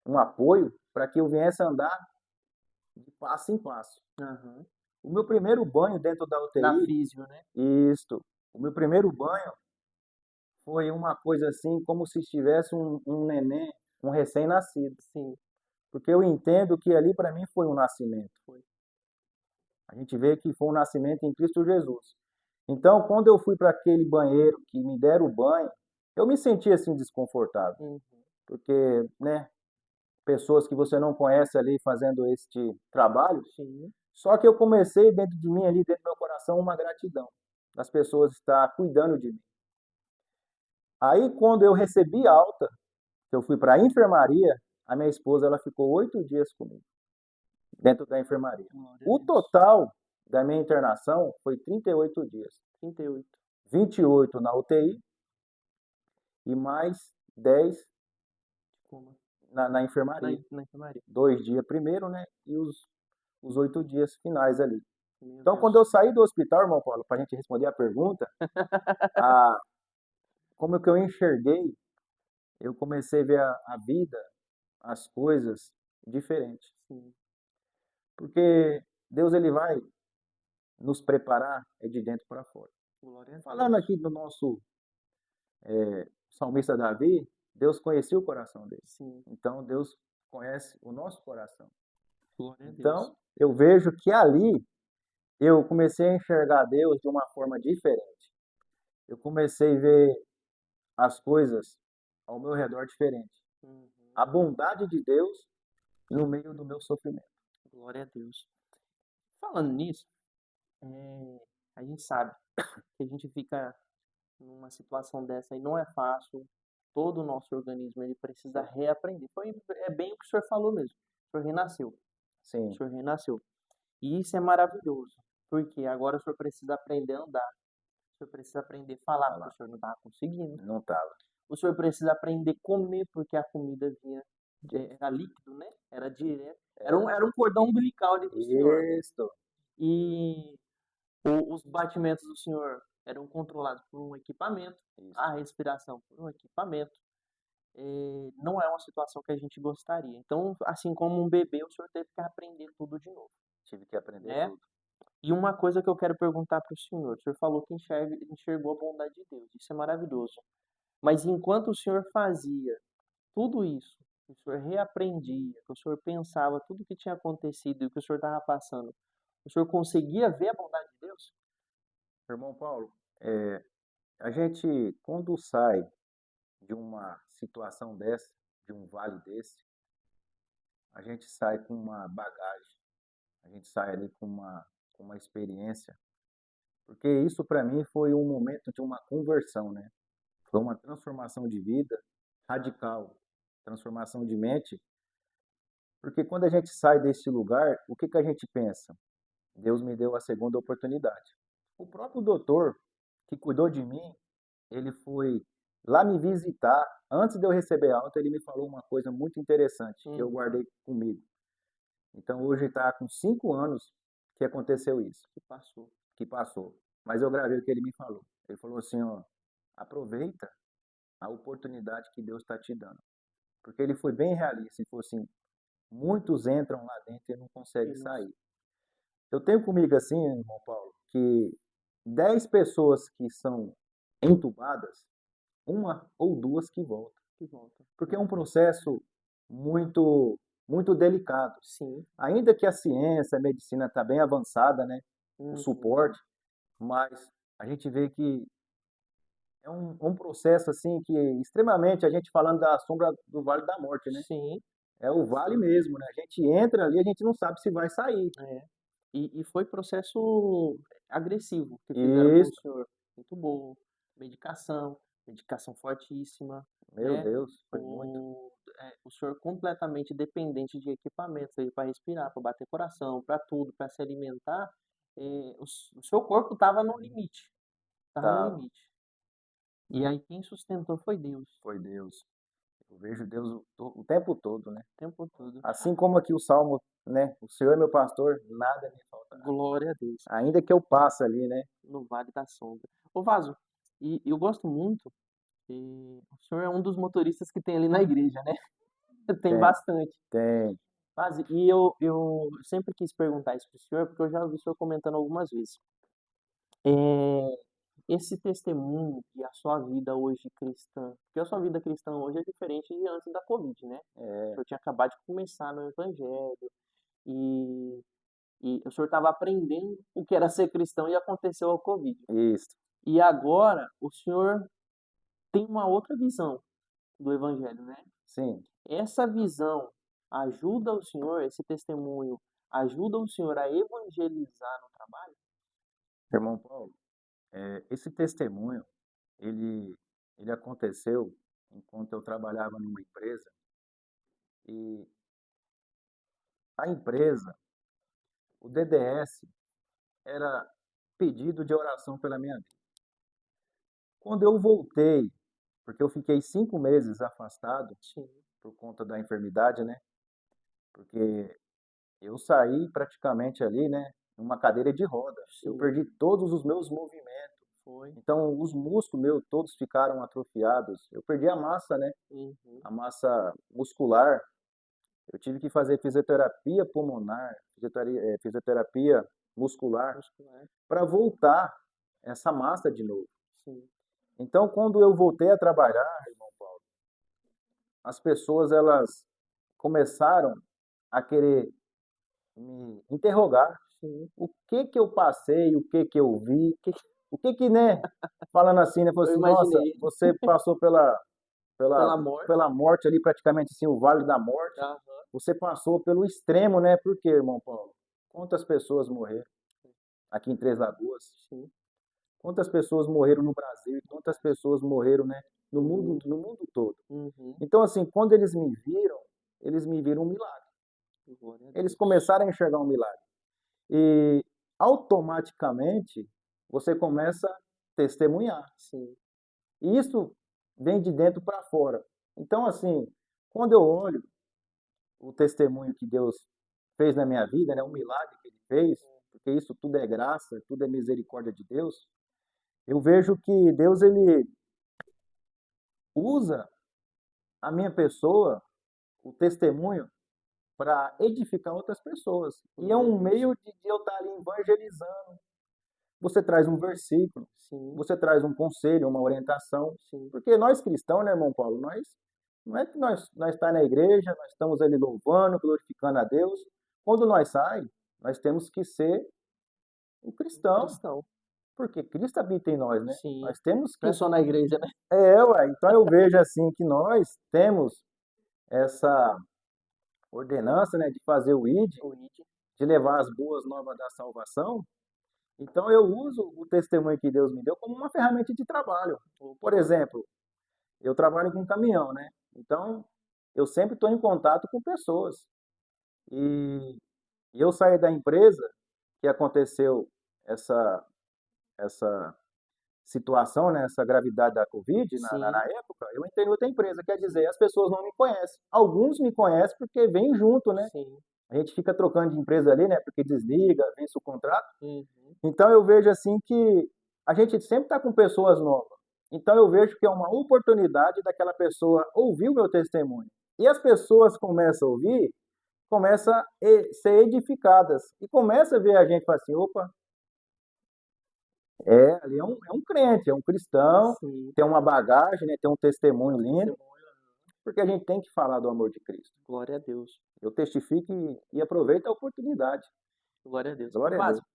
um apoio para que eu viesse andar de passo em passo. Aham. O meu primeiro banho dentro da Da UTI, físio, né? isto, o meu primeiro banho foi uma coisa assim, como se estivesse um neném, um recém-nascido. Sim, Porque eu entendo que ali para mim foi um nascimento. foi. A gente vê que foi um nascimento em Cristo Jesus. Então, quando eu fui para aquele banheiro que me deram o banho, eu me senti assim desconfortável, Uhum. porque, né, pessoas que você não conhece ali fazendo este trabalho. Sim. Só que eu comecei dentro de mim ali, dentro do meu coração, uma gratidão das pessoas estar cuidando de mim. Aí, quando eu recebi alta, que eu fui para a enfermaria, a minha esposa ela ficou 8 dias comigo dentro da enfermaria. Glória a O Deus. total da minha internação foi 38 dias. 38. 28 na UTI e mais 10 Coma. na Na, enfermaria. na enfermaria. 2 dias primeiro, né? E os 8 dias finais ali. Meu Então, quando Deus. eu saí do hospital, irmão Paulo, para a gente responder a pergunta, a, como que eu enxerguei, eu comecei a ver a vida, as coisas diferente. Sim. Porque Deus ele vai nos preparar de dentro para fora. Glória a Falando Deus. aqui do nosso salmista Davi, Deus conhecia o coração dele. Sim. Então, Deus conhece o nosso coração. Glória a Deus. Então, eu vejo que ali eu comecei a enxergar Deus de uma forma diferente. Eu comecei a ver as coisas ao meu redor diferente. Uhum. A bondade de Deus no meio do meu sofrimento. Glória a Deus. Falando nisso, a gente sabe que a gente fica numa situação dessa e não é fácil. Todo o nosso organismo ele precisa reaprender. É bem o que o senhor falou mesmo. O senhor renasceu. O Sim, senhor renasceu. E isso é maravilhoso. Porque agora o senhor precisa aprender a andar. senhor precisa aprender a falar, porque falar. o senhor não estava conseguindo. Não estava. O senhor precisa aprender a comer, porque a comida vinha, era líquido, né? Era direto. Era um cordão umbilical ali do senhor. Isso, E os batimentos do senhor eram controlados por um equipamento, isso. a respiração por um equipamento. Não é uma situação que a gente gostaria. Então, assim como um bebê, o senhor teve que aprender tudo de novo, Tive que aprender né? tudo. E uma coisa que eu quero perguntar para o senhor falou que enxergou a bondade de Deus, isso é maravilhoso. Mas enquanto o senhor fazia tudo isso, que o senhor reaprendia, que o senhor pensava tudo que tinha acontecido e o que o senhor estava passando, o senhor conseguia ver a bondade de Deus? Irmão Paulo, a gente, quando sai de uma situação dessa, de um vale desse, a gente sai com uma bagagem, a gente sai ali com uma experiência, porque isso para mim foi um momento de uma conversão, né? Foi uma transformação de vida radical, transformação de mente, porque quando a gente sai desse lugar, o que que a gente pensa? Deus me deu a segunda oportunidade. O próprio doutor que cuidou de mim, ele foi lá me visitar. Antes de eu receber a alta, ele me falou uma coisa muito interessante que eu Uhum. guardei comigo. Então hoje está com 5 anos que aconteceu isso, Que passou. que passou. Mas eu gravei o que ele me falou. Ele falou assim, ó, aproveita a oportunidade que Deus está te dando. Porque ele foi bem realista, ele falou assim, muitos entram lá dentro e não conseguem E não, sair. Eu tenho comigo assim, irmão Paulo, que 10 pessoas que são entubadas, uma ou duas que voltam. que volta. Porque é um processo muito, muito delicado. Sim. Ainda que a ciência, a medicina está bem avançada, né? O Uhum. suporte, mas a gente vê que é um processo assim que extremamente, a gente falando da sombra do Vale da Morte, né? Sim. É o vale mesmo, né? A gente entra ali, a gente não sabe se vai sair. É. E foi processo agressivo que fizeram com o Isso, senhor. Muito bom. Medicação, medicação fortíssima, meu né? Deus, foi muito. O senhor completamente dependente de equipamentos aí para respirar, para bater coração, para tudo, para se alimentar. O seu corpo estava no limite. Estava no Tava, limite. E aí quem sustentou foi Deus, foi Deus. Eu vejo Deus o tempo todo, né? o tempo todo. Assim como aqui o Salmo, né? O Senhor é meu pastor, nada me faltará. Glória a Deus, Ainda que eu passe ali, né? no vale da sombra. Ô Vaso, e eu gosto muito. O senhor é um dos motoristas que tem ali na igreja, né? Tem Tem, bastante. tem, Mas, e eu sempre quis perguntar isso para o senhor, porque eu já ouvi o senhor comentando algumas vezes. É, esse testemunho que a sua vida hoje cristã, porque a sua vida cristã hoje é diferente de antes da Covid, né? O é, senhor tinha acabado de começar no Evangelho e, e o senhor estava aprendendo o que era ser cristão e aconteceu a Covid. isso, E agora o senhor tem uma outra visão do Evangelho, né? sim. Essa visão ajuda o senhor, esse testemunho ajuda o senhor a evangelizar no trabalho? Irmão Paulo, esse testemunho, ele, ele aconteceu enquanto eu trabalhava numa empresa e a empresa, o DDS, era pedido de oração pela minha vida. Quando eu voltei, porque eu fiquei 5 meses afastado Sim, por conta da enfermidade, né? Porque eu saí praticamente ali, né, numa cadeira de roda. Eu sim, perdi todos os meus movimentos. foi. Então, os músculos meus todos ficaram atrofiados. Eu perdi a massa, né? Uhum, A massa muscular. Eu tive que fazer fisioterapia pulmonar, fisioterapia muscular, muscular, para voltar essa massa de novo. sim, Então, quando eu voltei a trabalhar, irmão Paulo, as pessoas elas começaram a querer me interrogar. sim. O que que eu passei, o que que eu vi, o que que, né, falando assim, né, falou Eu assim, nossa, imaginei você passou pela morte. pela morte ali, praticamente assim, o vale da morte, Aham, você passou pelo extremo, né, por quê, irmão Paulo? Quantas pessoas morreram aqui em Três Lagoas? sim, Quantas pessoas morreram no Brasil? E no quantas Brasil, pessoas morreram, né, no mundo. no mundo todo? Uhum, Então, assim, quando eles me viram um milagre. glória a Eles Deus. começaram a enxergar um milagre. E automaticamente você começa testemunhar. sim, E isso vem de dentro para fora. Então, assim, quando eu olho o testemunho que Deus fez na minha vida, né, o milagre que ele fez, porque isso tudo é graça, tudo é misericórdia de Deus, eu vejo que Deus ele usa a minha pessoa, o testemunho, para edificar outras pessoas. E é glória a um Deus. meio de eu estar ali evangelizando. Você traz um versículo, Sim, você traz um conselho, uma orientação, sim, porque nós cristãos, né, irmão Paulo, nós não é que nós está na igreja, nós estamos ali louvando, glorificando a Deus. Quando nós sai, nós temos que ser o um cristão, cristão. porque Cristo habita em nós, né? Sim, Nós temos não que é só na igreja, né? uai, então eu vejo assim que nós temos essa ordenança, né, de fazer o ID, O ID. de levar as boas novas da salvação. Então eu uso o testemunho que Deus me deu como uma ferramenta de trabalho. Por Opa, exemplo, eu trabalho com caminhão, né? Então eu sempre estou em contato com pessoas. E eu saí da empresa que aconteceu essa essa situação, né, essa gravidade da Covid na sim, época, eu entrei em outra empresa, quer dizer, as pessoas não me conhecem. Alguns me conhecem porque vêm junto, né? sim. A gente fica trocando de empresa ali, né? Porque desliga, vence o contrato. Uhum. Então eu vejo assim que a gente sempre está com pessoas novas. Então eu vejo que é uma oportunidade daquela pessoa ouvir o meu testemunho. E as pessoas começam a ouvir, começam a ser edificadas. E começa a ver a gente e fala assim, opa, ali é um crente, é um cristão, Sim, tem uma bagagem, né, tem um testemunho lindo, testemunho. porque a gente tem que falar do amor de Cristo. Glória a Deus. Eu testifico e aproveito a oportunidade. Glória a Deus. Glória a Deus. Básico.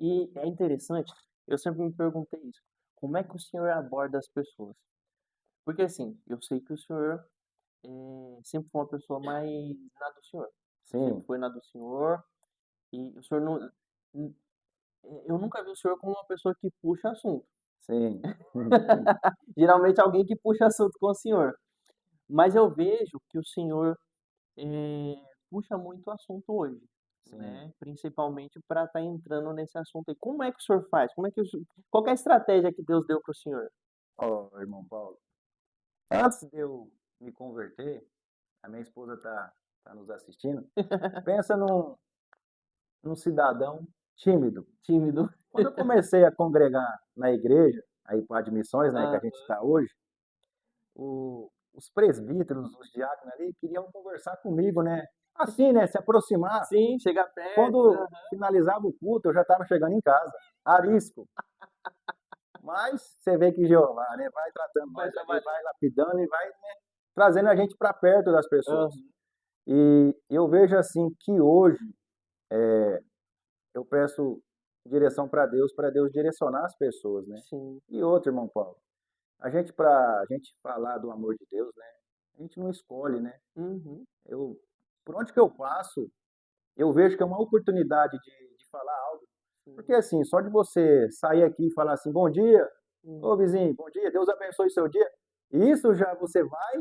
E é interessante, eu sempre me perguntei isso. Como é que o senhor aborda as pessoas? Porque assim, eu sei que o senhor sempre foi uma pessoa mais na do senhor. Sempre Sim, foi na do senhor. E o senhor não. n- Eu nunca vi o senhor como uma pessoa que puxa assunto. sim. Geralmente alguém que puxa assunto com o senhor. Mas eu vejo que o senhor puxa muito assunto hoje, Sim. né? Principalmente para estar entrando nesse assunto aí. Como é que o senhor faz? Qual que é a estratégia que Deus deu para o senhor? Ó, irmão Paulo, antes de eu me converter, a minha esposa tá nos assistindo, pensa num cidadão tímido. Tímido. Quando eu comecei a congregar na igreja, aí para admissões, né, que a Ah, gente está hoje, os presbíteros, os diáconos ali, queriam conversar comigo, né? Assim, né? Se aproximar. sim, chega perto. Quando finalizava o culto, eu já estava chegando em casa, arisco. Mas você vê que Jeová, né, vai tratando Vai nós ali, trabalhando. vai lapidando e vai, né, trazendo a gente para perto das pessoas. Aham, E eu vejo assim que hoje eu peço direção para Deus direcionar as pessoas, né? sim. E outro, irmão Paulo, para a gente falar do amor de Deus, né? A gente não escolhe, né? Uhum, Eu, por onde que eu passo, eu vejo que é uma oportunidade de falar algo. Porque sim. assim, só de você sair aqui e falar assim, bom dia, ô Uhum, vizinho, bom dia, Deus abençoe o seu dia. Isso já você vai,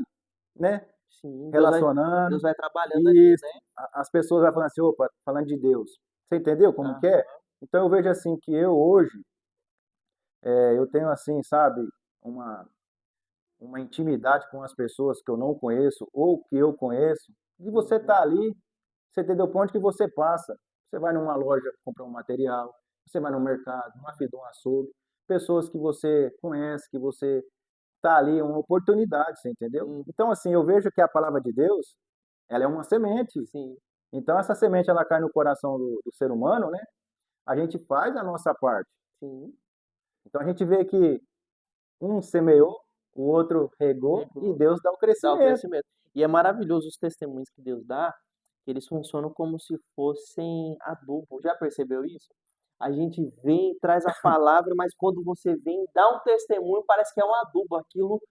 né, sim. relacionando Deus vai trabalhando ali, e né? as pessoas vão falando assim, opa, falando de Deus. Você entendeu como que é? Aham, Então eu vejo assim que eu hoje, eu tenho assim, sabe, uma, uma intimidade com as pessoas que eu não conheço ou que eu conheço, e você uhum. tá ali, você entendeu por onde que você passa. Você vai numa loja comprar um material, você vai no mercado, numa fila de um açougue, pessoas que você conhece, que você tá ali, é uma oportunidade, você entendeu? Hum, Então, assim, eu vejo que a palavra de Deus, ela é uma semente. sim, Então, essa semente, ela cai no coração do ser humano, né? A gente faz a nossa parte. sim. Então, a gente vê que um semeou, o outro regou e Regou, Deus dá o dá o crescimento. crescimento. E é maravilhoso os testemunhos que Deus dá, que eles funcionam como se fossem adubo. Já percebeu isso? A gente vem, traz a palavra, mas quando você vem, dá um testemunho, parece que é um adubo. Aquilo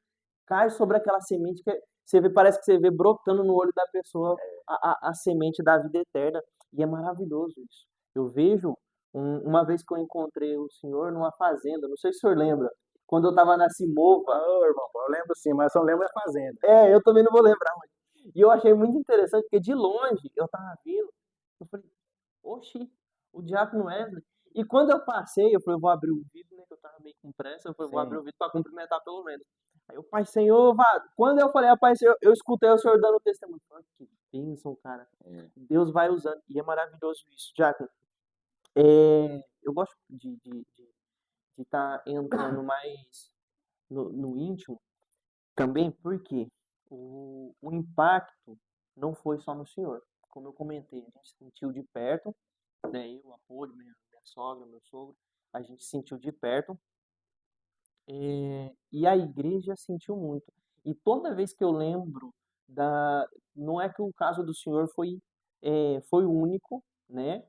cai sobre aquela semente que você vê, parece que você vê brotando no olho da pessoa a semente da vida eterna. E é maravilhoso isso. Eu vejo, uma vez que eu encontrei o senhor numa fazenda, não sei se o senhor lembra, quando eu estava na Simova. Ô, irmão, eu lembro sim, mas só não lembro da fazenda. É, eu também não vou lembrar, mas. E eu achei muito interessante, porque de longe eu tava vindo, eu falei, oxi, o Diácono Wesley. E quando eu passei, eu falei, eu vou abrir o vidro, né? tava meio com pressa, eu falei, vou abrir Sim. o vídeo para cumprimentar pelo menos. Aí o Pai Senhor, quando eu falei, Pai Senhor, eu escutei o Senhor dando testemunho. Falei, que bênção, cara. É. Deus vai usando, e é maravilhoso isso. Diácono, eu gosto de estar entrando mais no íntimo também, porque o impacto não foi só no senhor. Como eu comentei, a gente sentiu de perto, né? Eu, o apoio, minha sogra, meu sogro, a gente sentiu de perto, e a igreja sentiu muito. E toda vez que eu lembro não é que o caso do senhor foi único, né?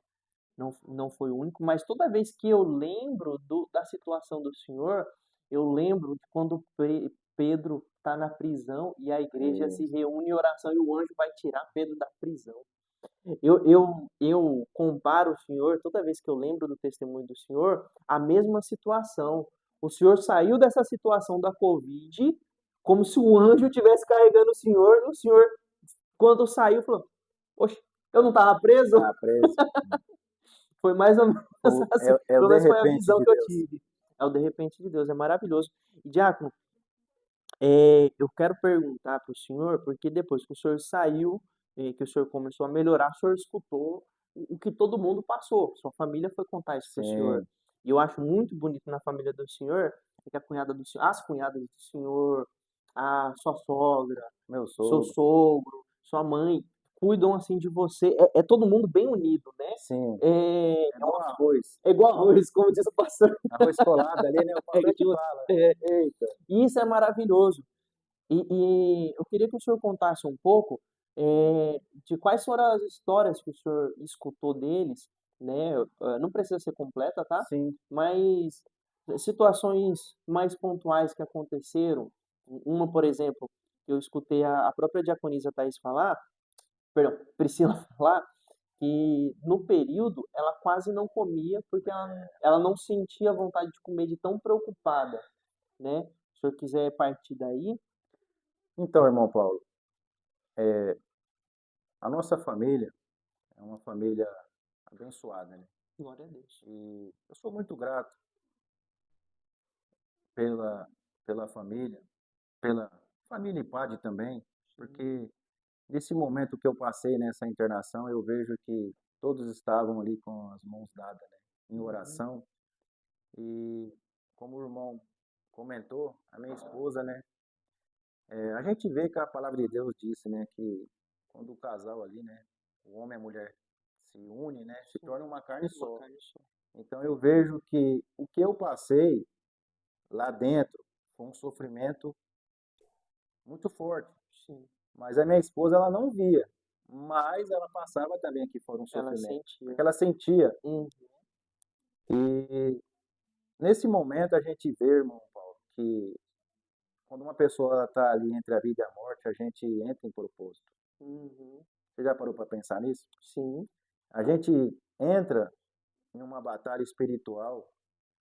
Não foi o único, mas toda vez que eu lembro da situação do Senhor, eu lembro de quando Pedro está na prisão e a igreja se reúne em oração e o anjo vai tirar Pedro da prisão. Eu comparo o Senhor, toda vez que eu lembro do testemunho do Senhor, a mesma situação. O Senhor saiu dessa situação da Covid como se o anjo estivesse carregando o Senhor, quando saiu, falou: Poxa, eu não estava preso? Tá preso. Foi mais ou menos assim, É o pelo de menos foi a repente visão de que eu Deus. tive. É o de repente de Deus, é maravilhoso. E Diácono, eu quero perguntar para o senhor, porque depois que o senhor saiu, que o senhor começou a melhorar, o senhor escutou o que todo mundo passou. Sua família foi contar isso para o senhor. Sim, E eu acho muito bonito na família do senhor, é que a cunhada do senhor, as cunhadas do senhor, a sua sogra, meu seu sogro. sogro, sua mãe, cuidam assim de você. É todo mundo bem unido, né? Sim. É, É igual arroz. é igual arroz, como diz o pastor. Arroz colado ali, né? O É, pastor que fala. é, Eita. e isso é maravilhoso. E eu queria que o senhor contasse um pouco de quais foram as histórias que o senhor escutou deles, né? Não precisa ser completa, tá? Sim. Mas situações mais pontuais que aconteceram. Uma, por exemplo, eu escutei a própria diaconisa Thais falar, perdão, Priscila falar, que no período ela quase não comia porque ela não sentia vontade de comer de tão preocupada, né? Se o senhor quiser partir daí. Então, irmão Paulo, a nossa família é uma família abençoada, né? Glória a Deus. E eu sou muito grato pela, pela família IPAD também, porque nesse momento que eu passei nessa internação, eu vejo que todos estavam ali com as mãos dadas, né, em Uhum. oração. E como o irmão comentou, a minha esposa, né, a gente vê que a palavra de Deus disse, né, que quando o casal ali, né, o homem e a mulher se unem, né, se torna uma carne Uma só. carne só. Então eu vejo que o que eu passei lá dentro foi um sofrimento muito forte. Sim, Mas a minha esposa, ela não via, mas ela passava também que foi um ela sofrimento, sentia. porque ela sentia. Uhum. E nesse momento a gente vê, irmão Paulo, que quando uma pessoa está ali entre a vida e a morte, a gente entra em propósito. Uhum. Você já parou para pensar nisso? Sim. A gente entra em uma batalha espiritual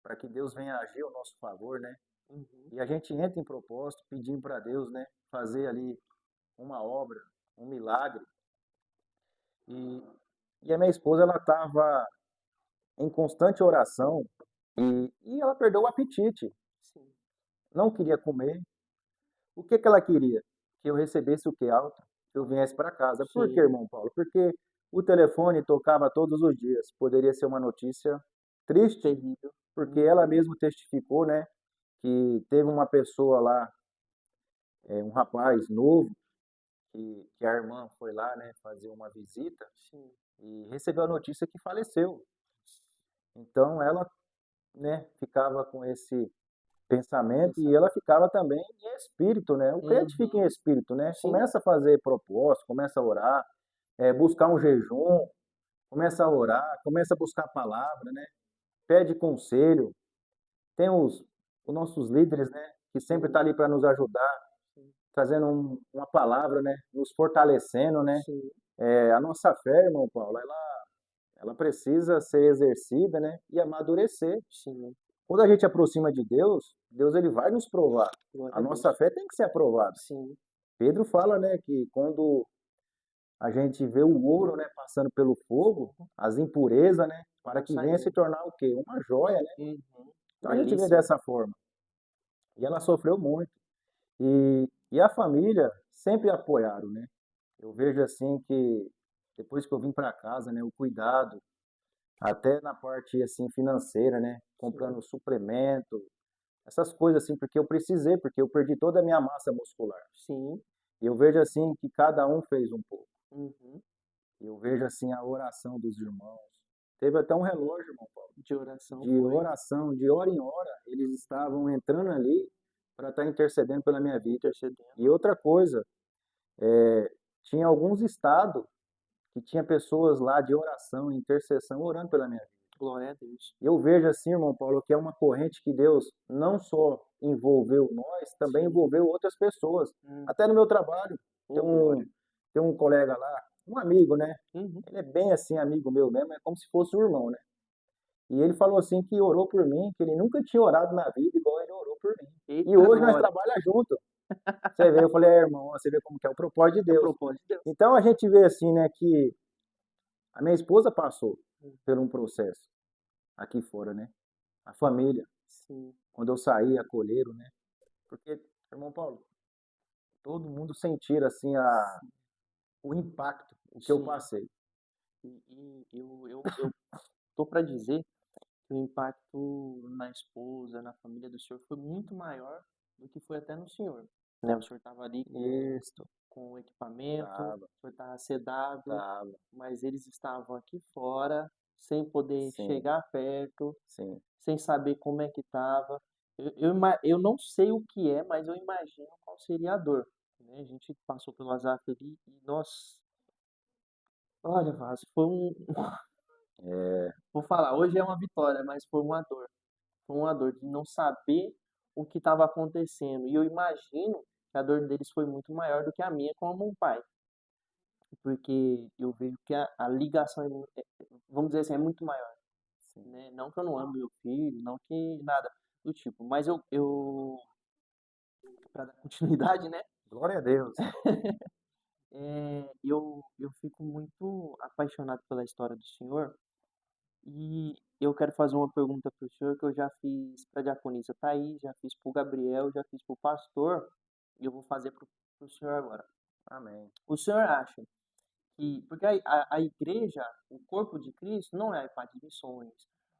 para que Deus venha agir ao nosso favor, né? Uhum. E a gente entra em propósito pedindo para Deus, né, fazer ali uma obra, um milagre. E, e a minha esposa, ela estava em constante oração e ela perdeu o apetite, Sim. não queria comer. O que que ela queria? Que eu recebesse o que alto, que eu viesse para casa. Por que, Sim. irmão Paulo? Porque o telefone tocava todos os dias. Poderia ser uma notícia triste, Terrível. porque ela Uhum. mesma testificou, né, que teve uma pessoa lá, um rapaz novo, que a irmã foi lá, né, fazer uma visita Sim. e recebeu a notícia que faleceu. Então ela, né, ficava com esse pensamento e ela Pensamento. ficava também em espírito, né? O crente fica em Uhum. espírito, né? Sim. Começa a fazer propósito, começa a orar, buscar um jejum, começa a orar, começa a buscar a palavra, né? Pede conselho. Tem os nossos líderes, né? Que sempre Sim. está ali para nos ajudar, Sim. trazendo uma palavra, né? Nos fortalecendo, né? Sim. A nossa fé, irmão Paulo, ela precisa ser exercida, né? E amadurecer. Sim. Quando a gente aproxima de Deus, Deus ele vai nos provar. Glória A a nossa Deus. fé tem que ser aprovada. Sim. Pedro fala, né, que quando a gente vê o ouro, né, passando pelo fogo, as impurezas, né, para Vão que venha se saindo. tornar o quê? Uma joia, né? Uhum. Então a gente vê Delícia. dessa forma. E ela sofreu muito. E a família sempre apoiaram, né? Eu vejo assim que depois que eu vim para casa, né, o cuidado, até na parte assim financeira, né, Sim, comprando suplemento, essas coisas assim, porque eu precisei, porque eu perdi toda a minha massa muscular. sim. E eu vejo assim que cada um fez um pouco. Uhum. Eu vejo assim a oração dos irmãos. Teve até um relógio, irmão Paulo, De oração de foi oração, de hora em hora, eles estavam entrando ali para estar intercedendo pela minha vida. intercedendo. E outra coisa, tinha alguns estados que tinha pessoas lá de oração, intercessão, orando pela minha vida. Glória a Deus. Eu vejo assim, irmão Paulo, que é uma corrente que Deus não só envolveu nós, também Sim. envolveu outras pessoas. Até no Uhum. meu trabalho, tem Oh, um, glória. tem um colega lá, um amigo, né? Uhum. Ele é bem assim, amigo meu mesmo, é como se fosse um irmão, né? E ele falou assim que orou por mim, que ele nunca tinha orado na vida igual ele orou por mim. E Eita hoje nós glória. trabalhamos junto. Você vê, eu falei, irmão, você vê como que é o propósito de É o Deus. propósito de Deus. Então a gente vê assim, né, que a minha esposa passou por um processo aqui fora, né? A família, Sim, quando eu saí, acolheram, né? Porque, irmão Paulo, todo mundo sentir assim o impacto, o que eu sim. passei. E eu tô para dizer que o impacto na esposa, na família do senhor foi muito maior do que foi até no senhor. Né? O senhor estava ali Isso, com o equipamento, o tava, senhor estava sedado, tava, mas eles estavam aqui fora, sem poder sim, chegar perto, sim. sem saber como é que estava. Eu não sei o que é, mas eu imagino qual seria a dor. Né? A gente passou pelo WhatsApp ali e, nossa, olha, Vaz, foi um. É, Vou falar, hoje é uma vitória, mas foi uma dor. Foi uma dor de não saber o que estava acontecendo. E eu imagino que a dor deles foi muito maior do que a minha como um pai. Porque eu vejo que a ligação, vamos dizer assim, é muito maior. sim. Né? Não que eu não amo meu filho, não que nada do tipo. Mas para dar continuidade, né? Glória a Deus. Eu fico muito apaixonado pela história do senhor. E eu quero fazer uma pergunta para o senhor que eu já fiz para a diaconisa Thaís, já fiz para o Gabriel, já fiz para o pastor, e eu vou fazer para o senhor agora. Amém. O senhor acha que, porque a igreja, o corpo de Cristo, não é a parte de missões,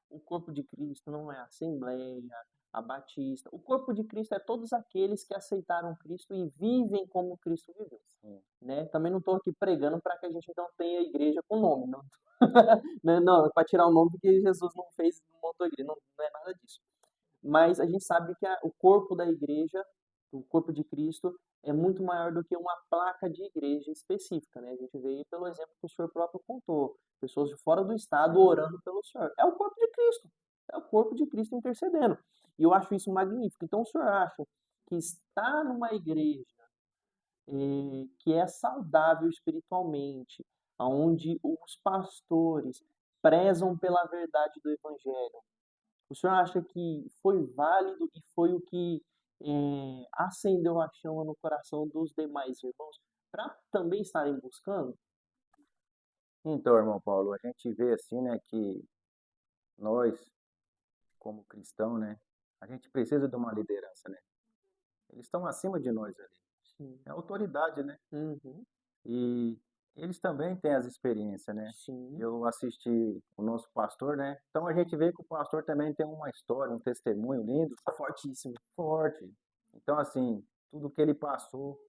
o corpo de Cristo não é a Assembleia, a Batista, o corpo de Cristo é todos aqueles que aceitaram Cristo e vivem como Cristo viveu. Sim. Né? Também não estou aqui pregando para que a gente não tenha igreja com nome, não, né? Não, para tirar o nome porque Jesus não fez, não montou igreja, não, não é nada disso. Mas a gente sabe que o corpo da igreja, o corpo de Cristo, é muito maior do que uma placa de igreja específica, né? A gente vê pelo exemplo que o senhor próprio contou, pessoas de fora do estado orando pelo senhor. É o corpo de Cristo, é o corpo de Cristo intercedendo. E eu acho isso magnífico. Então o senhor acha que estar numa igreja que é saudável espiritualmente, onde os pastores prezam pela verdade do evangelho, o senhor acha que foi válido e foi o que acendeu a chama no coração dos demais irmãos para também estarem buscando? Então, irmão Paulo, a gente vê assim, né, que nós, como cristão, né, a gente precisa de uma liderança, né? Eles estão acima de nós ali. Sim. É autoridade, né? Uhum. E eles também têm as experiências, né? Sim. Eu assisti o nosso pastor, né? Então a gente vê que o pastor também tem uma história, um testemunho lindo, Fortíssimo. forte. Então, assim, tudo que ele passou,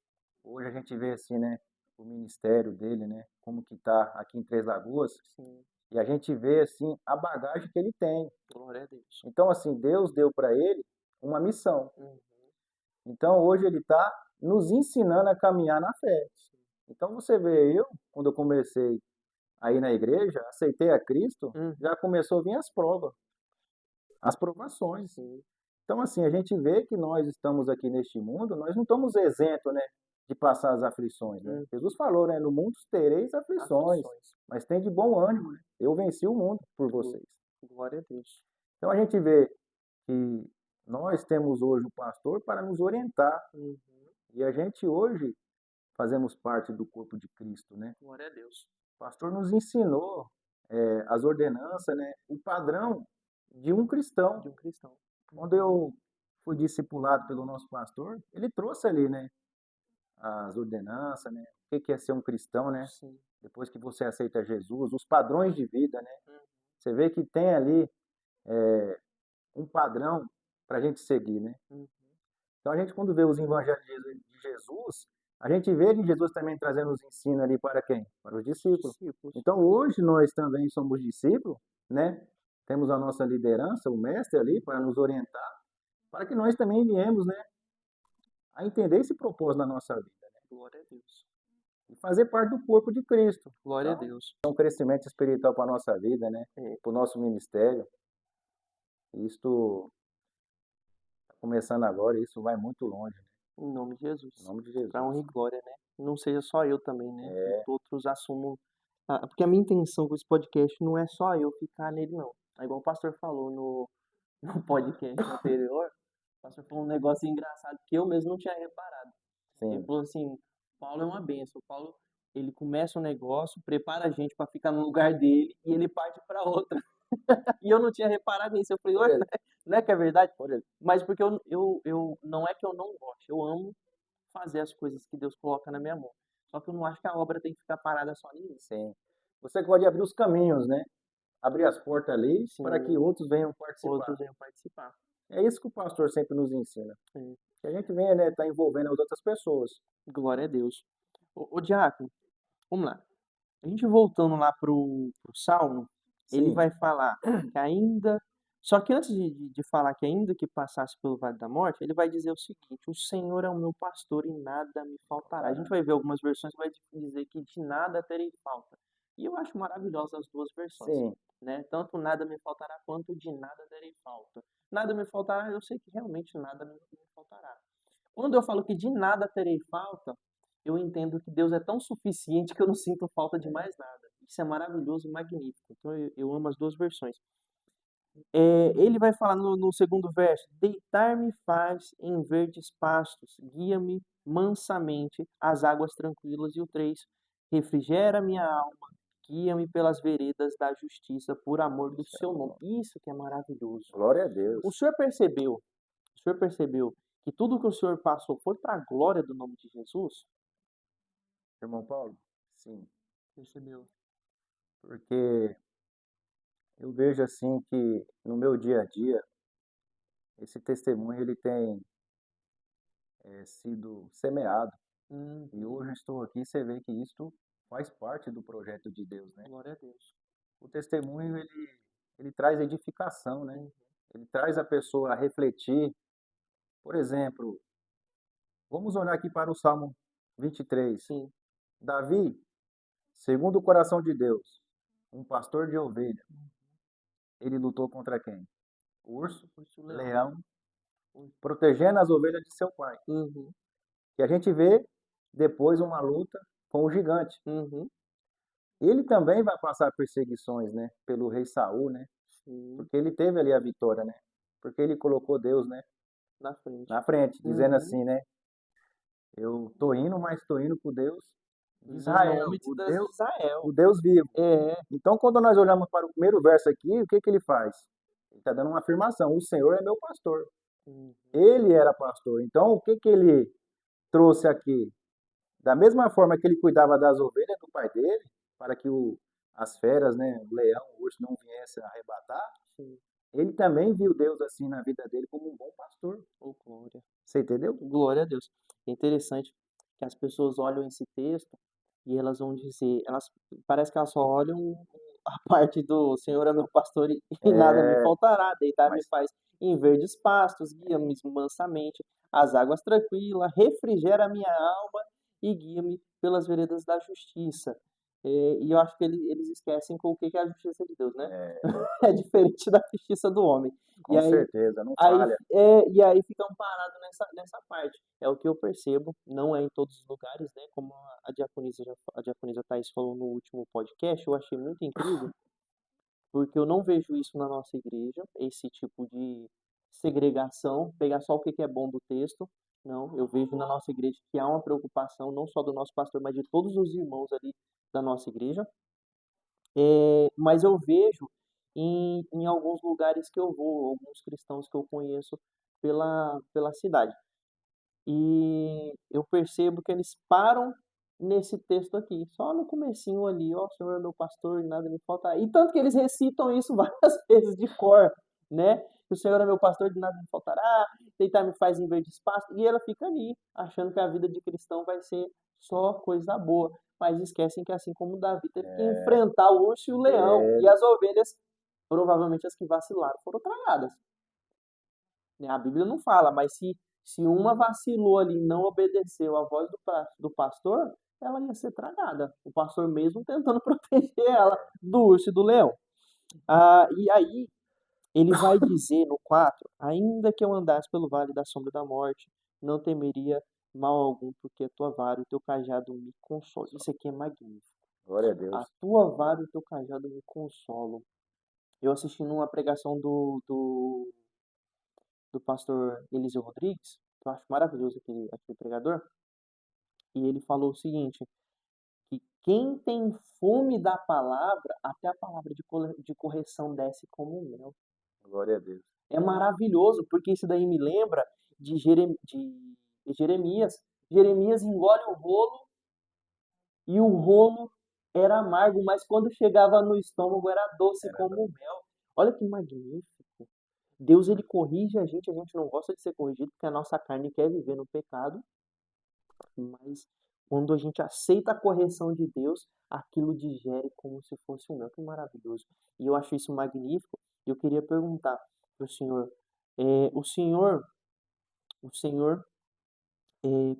hoje a gente vê assim, né? O ministério dele, né? Como que tá aqui em Três Lagoas. Sim. E a gente vê, assim, a bagagem que ele tem. Glória a Deus. Então, assim, Deus deu para ele uma missão. Uhum. Então, hoje ele está nos ensinando a caminhar na fé. Então, você vê, eu, quando eu comecei a ir na igreja, aceitei a Cristo, Uhum. já começou a vir as provas, as provações. Sim. Então, assim, a gente vê que nós estamos aqui neste mundo, nós não estamos isentos, né, de passar as aflições, né? Uhum. Jesus falou, né, no mundo tereis aflições, Aflições. mas tem de bom ânimo, né? Eu venci o mundo por Gl- vocês. Glória a Deus. Então, a gente vê que nós temos hoje o pastor para nos orientar, Uhum. e a gente hoje fazemos parte do corpo de Cristo, né? Glória a Deus. O pastor nos ensinou as ordenanças, né? O padrão de um cristão. De um cristão. Quando eu fui discipulado pelo nosso pastor, ele trouxe ali, né, as ordenanças, né, o que que é ser um cristão, né, Sim. depois que você aceita Jesus, os padrões de vida, né. Hum, Você vê que tem ali um padrão para a gente seguir, né. hum. Então a gente quando vê os evangelhos de Jesus, a gente vê de Jesus também trazendo os ensinos ali para quem? Para os Os discípulos. discípulos. Então hoje nós também somos discípulos, né? Temos a nossa liderança, o mestre ali para nos orientar, para que nós também viemos, né, a entender esse propósito na nossa vida, né? Glória a Deus. E fazer parte do corpo de Cristo. Glória a Então, Deus. é um crescimento espiritual para a nossa vida, né? É, Para o nosso ministério. Isto está começando agora e isso vai muito longe, né? em nome de Em Jesus. nome de Para honra Jesus. e glória, né? Não seja só eu também, né? Que É, outros assumam. Porque a minha intenção com esse podcast não é só eu ficar nele, não. É igual o pastor falou no podcast anterior. O pastor falou um negócio engraçado que eu mesmo não tinha reparado. Ele sim. falou assim: Paulo é uma bênção. Paulo, ele começa um negócio, prepara a gente para ficar no lugar dele e ele parte para outra. E eu não tinha reparado nisso. Eu falei, Por olha, ele, não é que é verdade? por ele. Mas porque não é que eu não gosto, eu amo fazer as coisas que Deus coloca na minha mão. Só que eu não acho que a obra tem que ficar parada só nisso. Sim. Você pode abrir os caminhos, né? Abrir as portas ali para que Sim, outros venham participar. outros venham participar. É isso que o pastor sempre nos ensina. É, Que a gente venha, né, estar envolvendo as outras pessoas. glória a Deus. Ô Diácono, vamos lá. A gente voltando lá pro Salmo, ele Sim, vai falar que ainda. Só que antes de falar que ainda que passasse pelo vale da morte, ele vai dizer o seguinte: O Senhor é o meu pastor e nada me faltará. A gente faltará. vai ver algumas versões que vai dizer que de nada terei falta. E eu acho maravilhosas as duas versões, Sim, né? Tanto nada me faltará quanto de nada terei falta. Nada me faltará, eu sei que realmente nada me faltará. Quando eu falo que de nada terei falta, eu entendo que Deus é tão suficiente que eu não sinto falta de mais nada. Isso é maravilhoso e magnífico. Então eu amo as duas versões. Ele vai falar no segundo verso: Deitar-me faz em verdes pastos, guia-me mansamente às águas tranquilas. E o 3: Refrigera minha alma, guia-me pelas veredas da justiça, por amor do seu nome. Isso que é maravilhoso. glória a Deus. O senhor percebeu que tudo que o senhor passou foi para a glória do nome de Jesus? Irmão Paulo? Sim. Percebeu? Porque eu vejo assim que no meu dia a dia, esse testemunho ele tem sido semeado. E Uhum. hoje eu estou aqui, você vê que isto faz parte do projeto de Deus, né? Glória a Deus. O testemunho ele traz edificação, né? Uhum. Ele traz a pessoa a refletir. Por exemplo, vamos olhar aqui para o Salmo 23. Sim. Davi, segundo o coração de Deus, um pastor de ovelha, ele lutou contra quem? Urso, Urso Leão. leão, Uhum. protegendo as ovelhas de seu pai. Uhum. E a gente vê depois uma luta com o gigante. Uhum. Ele também vai passar perseguições, né, pelo rei Saul, né? Sim. Porque ele teve ali a vitória, né? Porque ele colocou Deus, né, Na frente. na frente, dizendo Uhum. assim, né? Eu tô indo, mas tô indo com Deus de No Israel, nome de Deus de Israel. o Deus vivo. É. Então, quando nós olhamos para o primeiro verso aqui, o que que ele faz? Ele está dando uma afirmação: o Senhor é meu pastor. Uhum. Ele era pastor. Então, o que que ele trouxe aqui? Da mesma forma que ele cuidava das ovelhas do pai dele, para que as feras, né, o leão, o urso não viesse a arrebatar, Sim. ele também viu Deus assim na vida dele como um bom pastor. Oh, glória. Você entendeu? Glória a Deus. É interessante que as pessoas olham esse texto e elas vão dizer, elas parece que elas só olham a parte do Senhor é meu pastor e nada me É, faltará, deitar-me mas faz em verdes pastos, guia-me mansamente, às águas tranquilas, refrigera a minha alma e guia-me pelas veredas da justiça. E eu acho que eles esquecem com o que que é a justiça de Deus, né? É diferente da justiça do homem. E com aí certeza, não Aí, falha. e aí ficam parados nessa parte. É o que eu percebo, não é em todos os lugares, né? Como a diaconisa Thais falou no último podcast, eu achei muito incrível, porque eu não vejo isso na nossa igreja, esse tipo de segregação, pegar só o que que é bom do texto. Não, eu vejo na nossa igreja que há uma preocupação, não só do nosso pastor, mas de todos os irmãos ali da nossa igreja. Mas eu vejo em alguns lugares que eu vou, alguns cristãos que eu conheço pela cidade. E eu percebo que eles param nesse texto aqui, só no comecinho ali, ó, Senhor é meu pastor, e nada me falta. E tanto que eles recitam isso várias vezes de cor, né? Que o Senhor é meu pastor, de nada me faltará, deitar me faz em verdes pastos. E ela fica ali, achando que a vida de cristão vai ser só coisa boa. Mas esquecem que assim como Davi teve que enfrentar o urso e o leão, e as ovelhas, provavelmente as que vacilaram, foram tragadas, né? A Bíblia não fala, mas se uma vacilou ali e não obedeceu à voz do pastor, ela ia ser tragada. O pastor mesmo tentando proteger ela do urso e do leão. E aí, ele vai dizer no 4: ainda que eu andasse pelo vale da sombra da morte, não temeria mal algum, porque a tua vara e o teu cajado me consolam. Isso aqui é magnífico. Glória a Deus. A tua vara e o teu cajado me consolam. Eu assisti numa pregação do pastor Eliseu Rodrigues, que eu acho maravilhoso aquele pregador, e ele falou o seguinte, que quem tem fome da palavra, até a palavra de correção desce como um mel. Glória a Deus. É maravilhoso, porque isso daí me lembra de Jeremias. Jeremias engole o rolo e o rolo era amargo, mas quando chegava no estômago era doce como o mel. Olha que magnífico. Deus ele corrige a gente não gosta de ser corrigido porque a nossa carne quer viver no pecado, mas quando a gente aceita a correção de Deus, aquilo digere como se fosse um mel. Que maravilhoso. E eu acho isso magnífico. Eu queria perguntar para o senhor, o senhor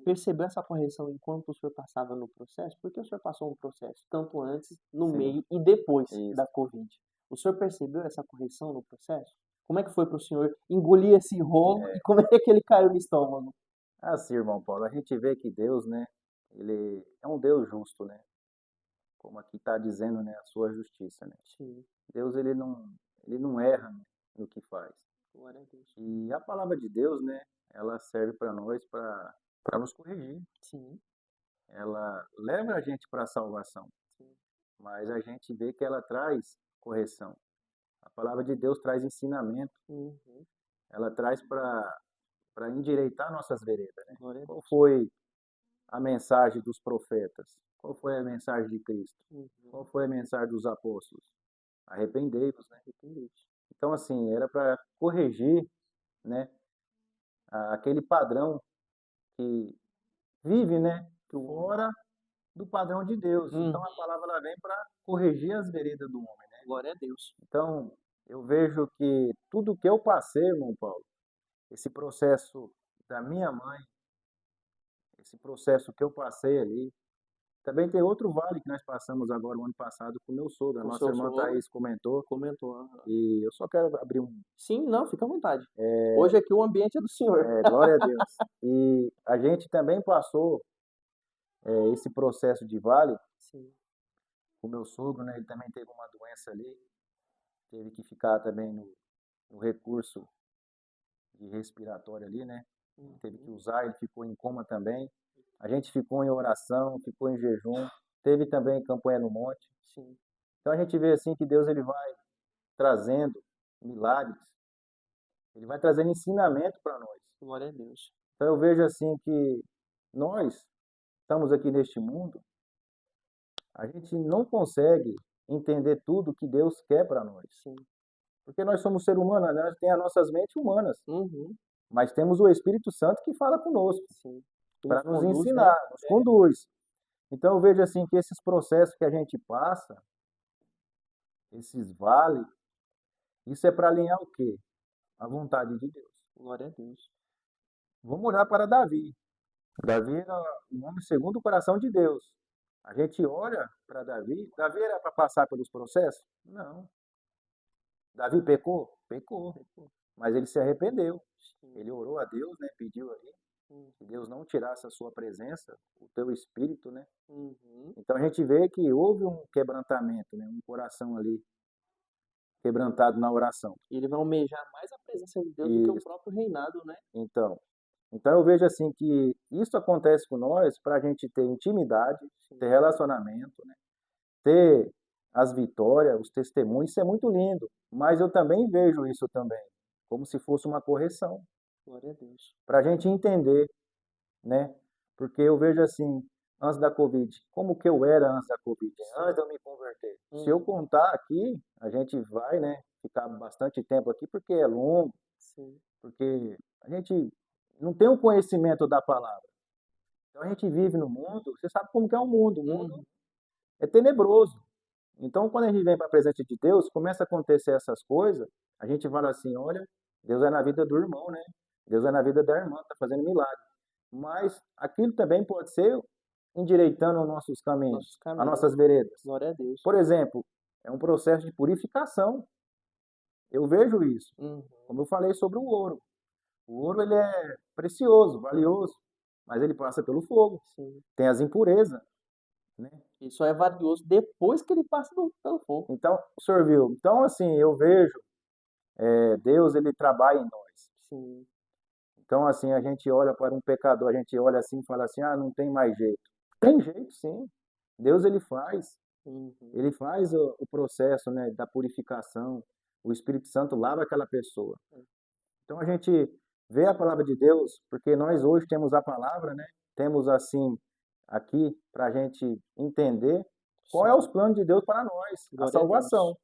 percebeu essa correção enquanto o senhor passava no processo? Porque o senhor passou um processo, tanto antes, no Sim, meio e depois isso. da Covid. O senhor percebeu essa correção no processo? Como é que foi para o senhor engolir esse rolo e como é que ele caiu no estômago? Assim, irmão Paulo, a gente vê que Deus, né, ele é um Deus justo, né? Como aqui está dizendo, né, a sua justiça, né? Sim, Deus, ele não erra, né, no que faz. glória a Deus. E a palavra de Deus, né, ela serve para nós para nos corrigir. Sim, Ela leva a gente para a salvação, sim. mas a gente vê que ela traz correção. A palavra de Deus traz ensinamento, Uhum. ela traz para endireitar nossas veredas, né? Glória a Qual Deus. foi a mensagem dos profetas? Qual foi a mensagem de Cristo? Qual Uhum. foi a mensagem dos apóstolos? Arrependei-vos, né? Arrependido. Então, assim, era para corrigir, né, aquele padrão que vive, né, fora do padrão de Deus. Uhum. Então, a palavra ela vem para corrigir as veredas do homem, né? Glória a Deus. Então, eu vejo que tudo que eu passei, irmão Paulo, esse processo da minha mãe, esse processo que eu passei ali, também tem outro vale que nós passamos agora o ano passado com o meu sogro. A O nossa seu irmã sogro Thaís comentou. comentou. Aham. E eu só quero abrir Sim, não, fica à vontade. Hoje aqui o ambiente é do senhor. glória a Deus. E a gente também passou esse processo de vale. Sim. O meu sogro, né, ele também teve uma doença ali, teve que ficar também no recurso de respiratório ali, né? Teve que Uhum. usar, ele ficou em coma também. A gente ficou em oração, ficou em jejum, teve também campanha no monte. Sim. Então a gente vê assim que Deus ele vai trazendo milagres, ele vai trazendo ensinamento para nós. Glória a Deus. Então eu vejo assim que nós estamos aqui neste mundo, a gente não consegue entender tudo que Deus quer para nós. Sim. Porque nós somos seres humanos, nós temos as nossas mentes humanas, Uhum. mas temos o Espírito Santo que fala conosco, Sim. Que para nos nos conduz, né? ensinar, nos conduz. Então eu vejo assim que esses processos que a gente passa, esses vales, isso é para alinhar o quê? A vontade de Deus. Glória a Deus. Vamos olhar para Davi. Davi era um homem segundo o coração de Deus. A gente olha para Davi. Davi era para passar pelos processos? Não. Davi pecou? Pecou. Mas ele se arrependeu. Sim. Ele orou a Deus, né? Pediu ali que Uhum. Deus não tirasse a sua presença, o teu espírito, né? Uhum. Então a gente vê que houve um quebrantamento, né? Um coração ali quebrantado na oração. Ele vai almejar mais a presença de Deus do que o E próprio reinado, né? então, eu vejo assim que isso acontece com nós para a gente ter intimidade, ter relacionamento, né? Ter as vitórias, os testemunhos, isso é muito lindo. Mas eu também vejo isso também, como se fosse uma correção, Glória a Deus. para a gente entender, né? Porque eu vejo assim, antes da Covid, como que eu era antes da Covid, antes de eu me converter. Se eu contar aqui, a gente vai, né, ficar bastante tempo aqui, porque é longo, Sim. porque a gente não tem o conhecimento da palavra. Então a gente vive no mundo, você sabe como que é o mundo é tenebroso. Então quando a gente vem para a presença de Deus, começa a acontecer essas coisas, a gente fala assim, olha, Deus é na vida do irmão, né? Deus é na vida da irmã, está fazendo milagre. Mas aquilo também pode ser endireitando os nossos caminhos, Nossos as caminhos. nossas veredas. Glória a Deus. Por exemplo, é um processo de purificação. Eu vejo isso. Como eu falei sobre o ouro. O ouro ele é precioso, valioso, mas ele passa pelo fogo. Sim. Tem as impurezas, né? E só é valioso depois que ele passa pelo fogo. Então, o senhor viu? Então, assim, eu vejo Deus, ele trabalha em nós. Sim. Então, assim, a gente olha para um pecador, a gente olha assim e fala assim, ah, não tem mais jeito. Tem jeito, sim. Deus, ele faz. Ele faz o processo, né, da purificação. O Espírito Santo lava aquela pessoa. Então, a gente vê a palavra de Deus, porque nós hoje temos a palavra, né? Temos, assim, aqui para a gente entender qual é os planos de Deus para nós, a Glória a salvação. Deus.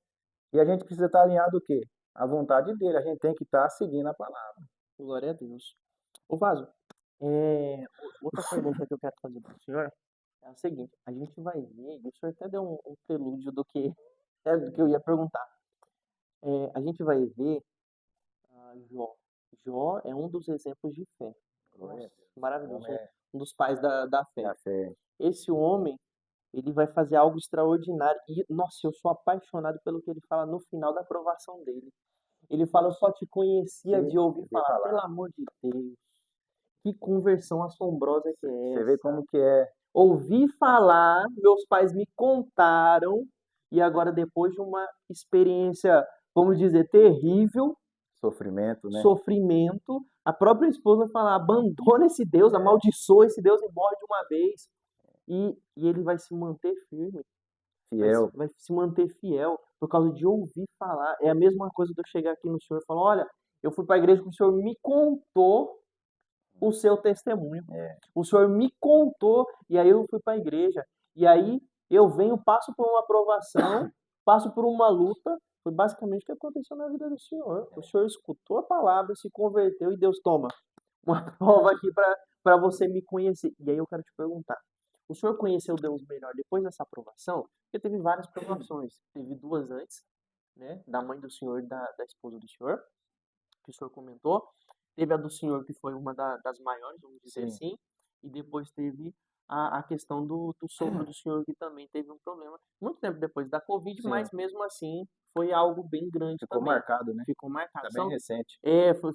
E a gente precisa estar alinhado o quê? A vontade dele. A gente tem que estar seguindo a palavra. Glória a Deus. Ô Vaso, outra pergunta que eu quero fazer para o senhor é o seguinte: a gente vai ver, e o senhor até deu um prelúdio do que eu ia perguntar. A gente vai ver Jó. Jó é um dos exemplos de fé. Glória a Nossa, Deus. maravilhoso. Homem é Um dos pais da fé. da fé. Esse homem, ele vai fazer algo extraordinário. E, nossa, eu sou apaixonado pelo que ele fala no final da aprovação dele. Ele fala, eu só te conhecia de ouvir falar. Pelo amor de Deus, que conversão assombrosa que é Você vê essa? como que é Ouvi falar, meus pais me contaram, e agora depois de uma experiência, vamos dizer, terrível, sofrimento, né? sofrimento, a própria esposa fala, abandona esse Deus, amaldiçoa esse Deus e morre de uma vez. E ele vai se manter firme, Fiel. vai se manter fiel por causa de ouvir falar. É a mesma coisa de eu chegar aqui no senhor e falar, olha, eu fui para a igreja que o senhor me contou o seu testemunho. O senhor me contou e aí eu fui para a igreja. E aí eu venho, passo por uma aprovação, passo por uma luta. Foi basicamente o que aconteceu na vida do senhor. O senhor escutou a palavra, se converteu e Deus toma uma prova aqui para você me conhecer. E aí eu quero te perguntar, o senhor conheceu Deus melhor depois dessa aprovação? Porque teve várias provações. Teve duas antes, né? Da mãe do senhor e da esposa do senhor, que o senhor comentou. Teve a do senhor, que foi uma das maiores, vamos dizer assim. E depois teve a questão do sogro do senhor, que também teve um problema. Muito tempo depois da Covid, mas mesmo assim foi algo bem grande Ficou também. marcado, né? Ficou marcado. Tá bem recente.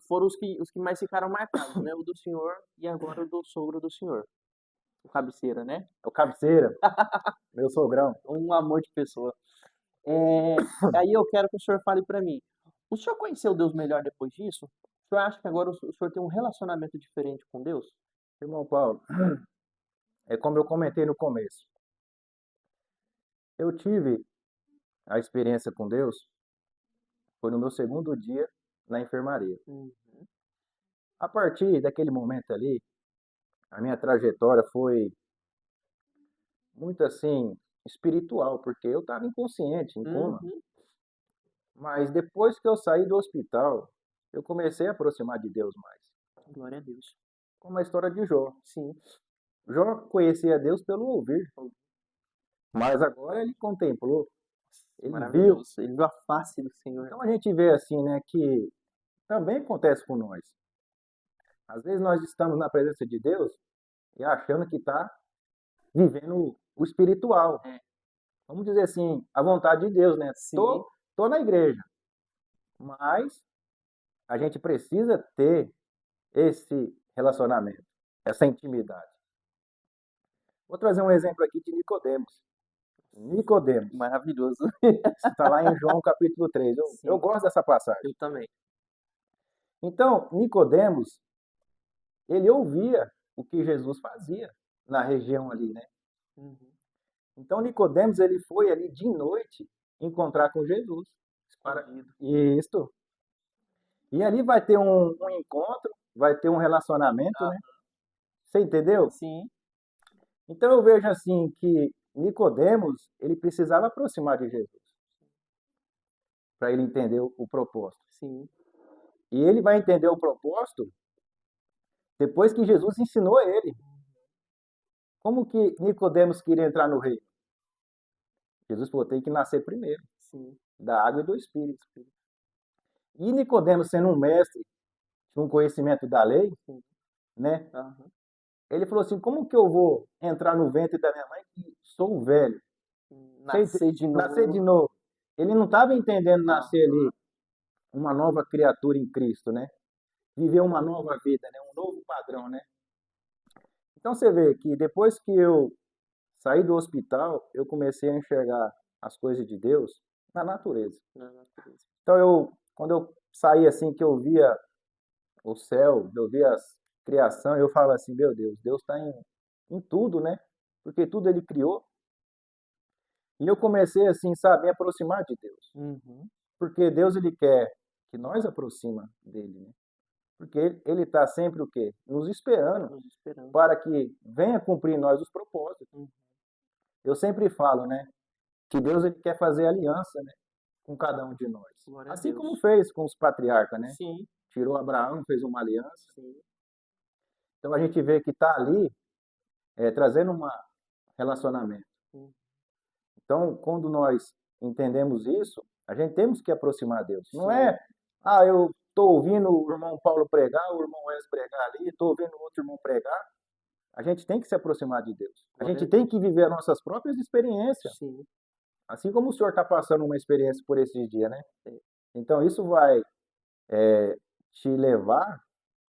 Foram os que mais ficaram marcados, né? O do senhor e agora o do sogro do senhor. O cabeceira, né? É o cabeceira, meu sogrão. Um amor de pessoa. Aí eu quero que o senhor fale para mim. O senhor conheceu Deus melhor depois disso? O senhor acha que agora o senhor tem um relacionamento diferente com Deus? Irmão Paulo, é como eu comentei no começo. Eu tive a experiência com Deus, foi no meu segundo dia na enfermaria. A partir daquele momento ali, a minha trajetória foi muito assim, espiritual, porque eu estava inconsciente, em coma. Mas depois que eu saí do hospital, eu comecei a aproximar de Deus mais. Glória a Deus. Como a história de Jó. Sim. Jó conhecia Deus pelo ouvir, mas agora ele contemplou, ele viu. Maravilhoso. Ele viu a face do Senhor. Então a gente vê assim, né, que também acontece com nós. Às vezes nós estamos na presença de Deus e achando que está vivendo o espiritual. Vamos dizer assim, a vontade de Deus, né? Sim. Tô na igreja, mas a gente precisa ter esse relacionamento, essa intimidade. Vou trazer um exemplo aqui de Nicodemos. Nicodemos. Maravilhoso. Está lá em João capítulo 3. Eu gosto dessa passagem. Eu também. Então, Nicodemos, ele ouvia o que Jesus fazia na região ali, né? Então Nicodemos ele foi ali de noite encontrar com Jesus. Para Escondido. isto. E ali vai ter um encontro, vai ter um relacionamento, né? Você entendeu? Sim, Então eu vejo assim que Nicodemos, ele precisava aproximar de Jesus para ele entender o propósito. sim. E ele vai entender o propósito depois que Jesus ensinou ele. Como que Nicodemos queria entrar no reino? Jesus falou, tem que nascer primeiro, Sim. da água e do Espírito. E Nicodemos, sendo um mestre, com conhecimento da lei, Sim. né? Aham. Ele falou assim, como que eu vou entrar no ventre da minha mãe que sou velho? Nascer de Nascer de novo. novo. Ele não estava entendendo nascer Aham. ali uma nova criatura em Cristo, né? Viver uma nova vida, né? Um novo padrão, né? Então você vê que depois que eu saí do hospital, eu comecei a enxergar as coisas de Deus na natureza. Na natureza. Então quando eu saí assim, que eu via o céu, eu via a criação, eu falava assim, meu Deus, Deus está em tudo, né? Porque tudo ele criou. E eu comecei assim, sabe, me aproximar de Deus. Uhum. Porque Deus ele quer que nós aproxima dele, né? Porque ele está sempre o quê? Nos esperando Nos esperando. para que venha cumprir em nós os propósitos. Uhum. Eu sempre falo, né, que Deus ele quer fazer aliança, né, com cada um de nós. Glória a Assim Deus. como fez com os patriarcas, né? Sim, Tirou Abraão, fez uma aliança. sim. Então a gente vê que está ali trazendo um relacionamento. Uhum. Então, quando nós entendemos isso, a gente temos que aproximar Deus. Não Sim. é, eu estou ouvindo o irmão Paulo pregar, o irmão Wes pregar ali, estou ouvindo outro irmão pregar. A gente tem que se aproximar de Deus. A Glória gente a tem Deus. que viver as nossas próprias experiências. Sim. Assim como o senhor está passando uma experiência por esses dias, né? Então, isso vai te levar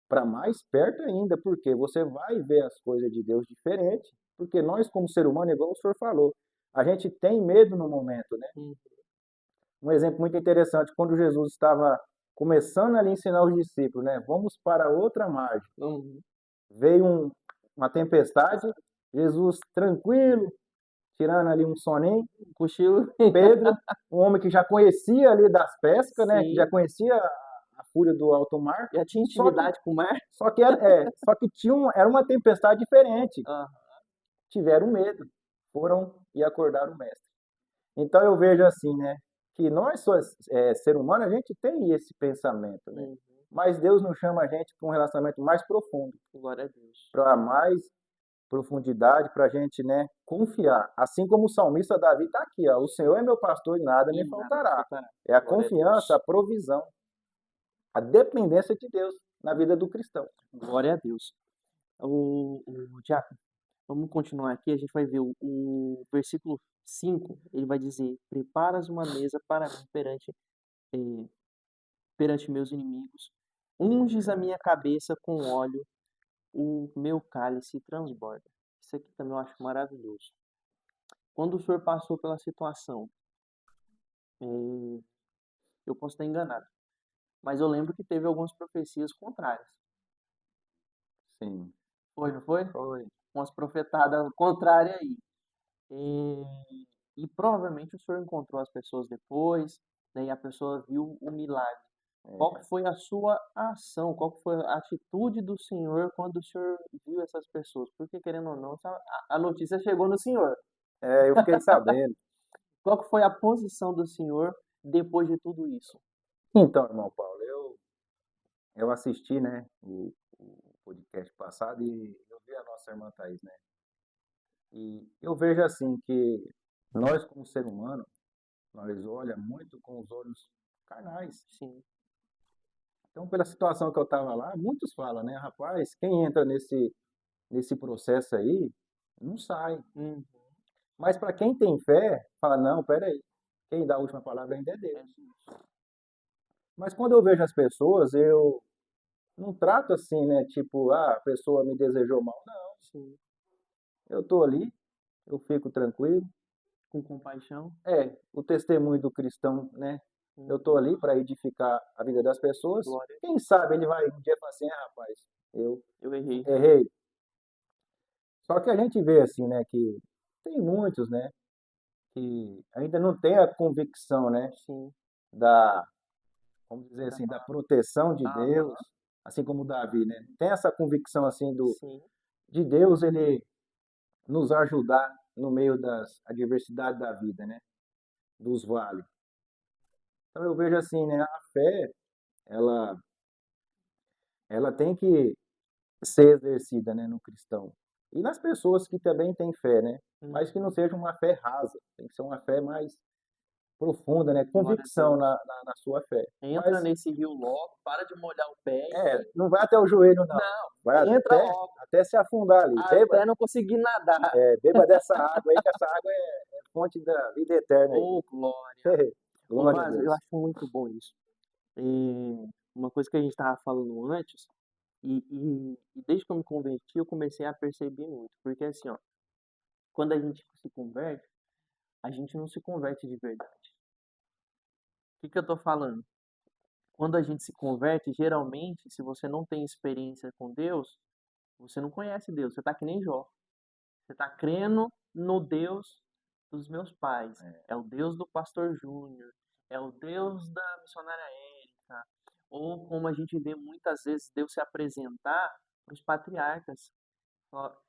para mais perto ainda, porque você vai ver as coisas de Deus diferente, porque nós, como ser humano, igual o senhor falou, a gente tem medo no momento, né? Uhum. Um exemplo muito interessante, quando Jesus estava começando ali a ensinar os discípulos, né? Vamos para outra margem. Uhum. Veio uma tempestade, Jesus tranquilo, tirando ali um soninho. Cochilo. Pedro, um homem que já conhecia ali das pescas, né? Que já Sim. conhecia a fúria do alto mar. Já tinha Só que, intimidade com o mar? só que era uma tempestade diferente. Aham. Tiveram medo, foram e acordaram o mestre. Então eu vejo assim, né? Que nós, ser humano, a gente tem esse pensamento, né? Uhum. Mas Deus nos chama a gente para um relacionamento mais profundo, Glória a Deus. para mais profundidade, para a gente, né, confiar. Assim como o salmista Davi está aqui, ó, o Senhor é meu pastor e nada E me nada faltará. faltará. É a Glória a confiança, Deus. a provisão, a dependência de Deus na vida do cristão. Glória a Deus. O Diácono, vamos continuar aqui. A gente vai ver o versículo 5. Ele vai dizer: Preparas uma mesa para mim perante meus inimigos. Unges a minha cabeça com óleo, o meu cálice transborda. Isso aqui também eu acho maravilhoso. Quando o senhor passou pela situação, eh, eu posso estar enganado, mas eu lembro que teve algumas profecias contrárias. Sim, Foi, não foi? foi. Umas profetadas contrárias aí. E provavelmente o senhor encontrou as pessoas depois, daí a pessoa viu o milagre. Qual que foi a sua ação? Qual que foi a atitude do senhor quando o senhor viu essas pessoas? Porque, querendo ou não, a notícia chegou no senhor. Eu fiquei sabendo. Qual que foi a posição do senhor depois de tudo isso? Então, irmão Paulo, eu assisti, né, o podcast passado e eu vi a nossa irmã Thaís, né? E eu vejo assim que nós, como ser humano, nós olha muito com os olhos carnais. Sim. Então, pela situação que eu estava lá, muitos falam, né, rapaz, quem entra nesse processo aí, não sai. Uhum. Mas para quem tem fé, fala, não, peraí, quem dá a última palavra ainda é Deus. Mas quando eu vejo as pessoas, eu não trato assim, né, tipo, a pessoa me desejou mal. Não, Sim. eu estou ali, eu fico tranquilo. Com compaixão. O testemunho do cristão, né? Eu estou ali para edificar a vida das pessoas. Glória. Quem sabe ele vai um dia falar assim, rapaz, eu Eu errei. errei. Só que a gente vê assim, né, que tem muitos, né, que ainda não tem a convicção, né, sim, da, vamos dizer da assim, da palavra. proteção de Deus, Aham, assim como Davi, né? Não tem essa convicção assim sim, de Deus ele nos ajudar no meio das adversidades da vida, né? Dos vales. Então eu vejo assim, né? A fé, ela, ela tem que ser exercida, né, no cristão. E nas pessoas que também têm fé, né? Mas que não uhum, seja uma fé rasa, tem que ser uma fé mais profunda, né? glória a Convicção Deus. na sua fé. Entra Mas nesse rio logo, para de molhar o pé e não vai até o joelho, não. não, Vai entra logo, até se afundar ali. até não conseguir nadar. Beba dessa água aí, que essa água é fonte da vida eterna aí. Ô, glória. Ô, Glória a Vaz, eu Deus. acho muito bom isso. Uma coisa que a gente estava falando antes, e desde que eu me converti, eu comecei a perceber muito. Porque assim, ó, quando a gente se converte, a gente não se converte de verdade. O que que eu tô falando? Quando a gente se converte, geralmente, se você não tem experiência com Deus, você não conhece Deus. Você tá que nem Jó. Você tá crendo no Deus dos meus pais. É o Deus do pastor Júnior. É o Deus da missionária Érica. Ou como a gente vê muitas vezes Deus se apresentar para os patriarcas.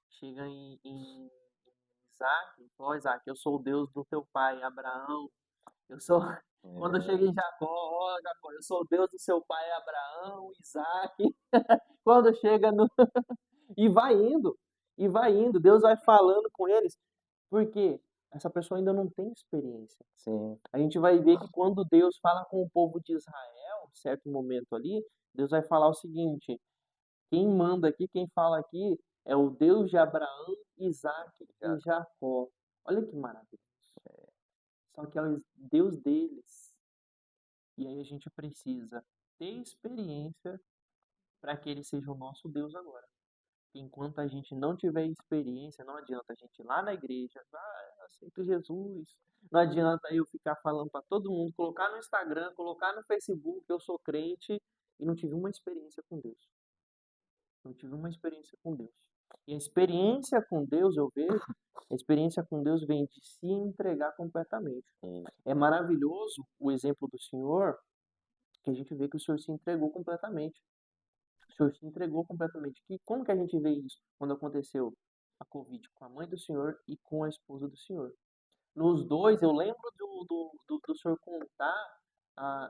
Chega em Isaac, ó Isaac, eu sou o Deus do teu pai, Abraão. Eu sou. Quando chega em Jacó, ó Jacó, eu sou o Deus do seu pai Abraão, Isaac. Quando chega no. E vai indo, e vai indo. Deus vai falando com eles, porque essa pessoa ainda não tem experiência. Sim. A gente vai ver que quando Deus fala com o povo de Israel, certo momento ali, Deus vai falar o seguinte: quem manda aqui, quem fala aqui é o Deus de Abraão, Isaac e Jacó. Olha que maravilha. Só que é o Deus deles. E aí a gente precisa ter experiência para que ele seja o nosso Deus agora. Enquanto a gente não tiver experiência, não adianta a gente ir lá na igreja, eu aceito Jesus. Não adianta eu ficar falando para todo mundo, colocar no Instagram, colocar no Facebook, eu sou crente e não tive uma experiência com Deus. Não tive uma experiência com Deus. E a experiência com Deus, eu vejo, a experiência com Deus vem de se entregar completamente. É maravilhoso o exemplo do Senhor, que a gente vê que o Senhor se entregou completamente. O Senhor se entregou completamente. E como que a gente vê isso quando aconteceu a Covid com a mãe do Senhor e com a esposa do Senhor? Nos dois, eu lembro do Senhor contar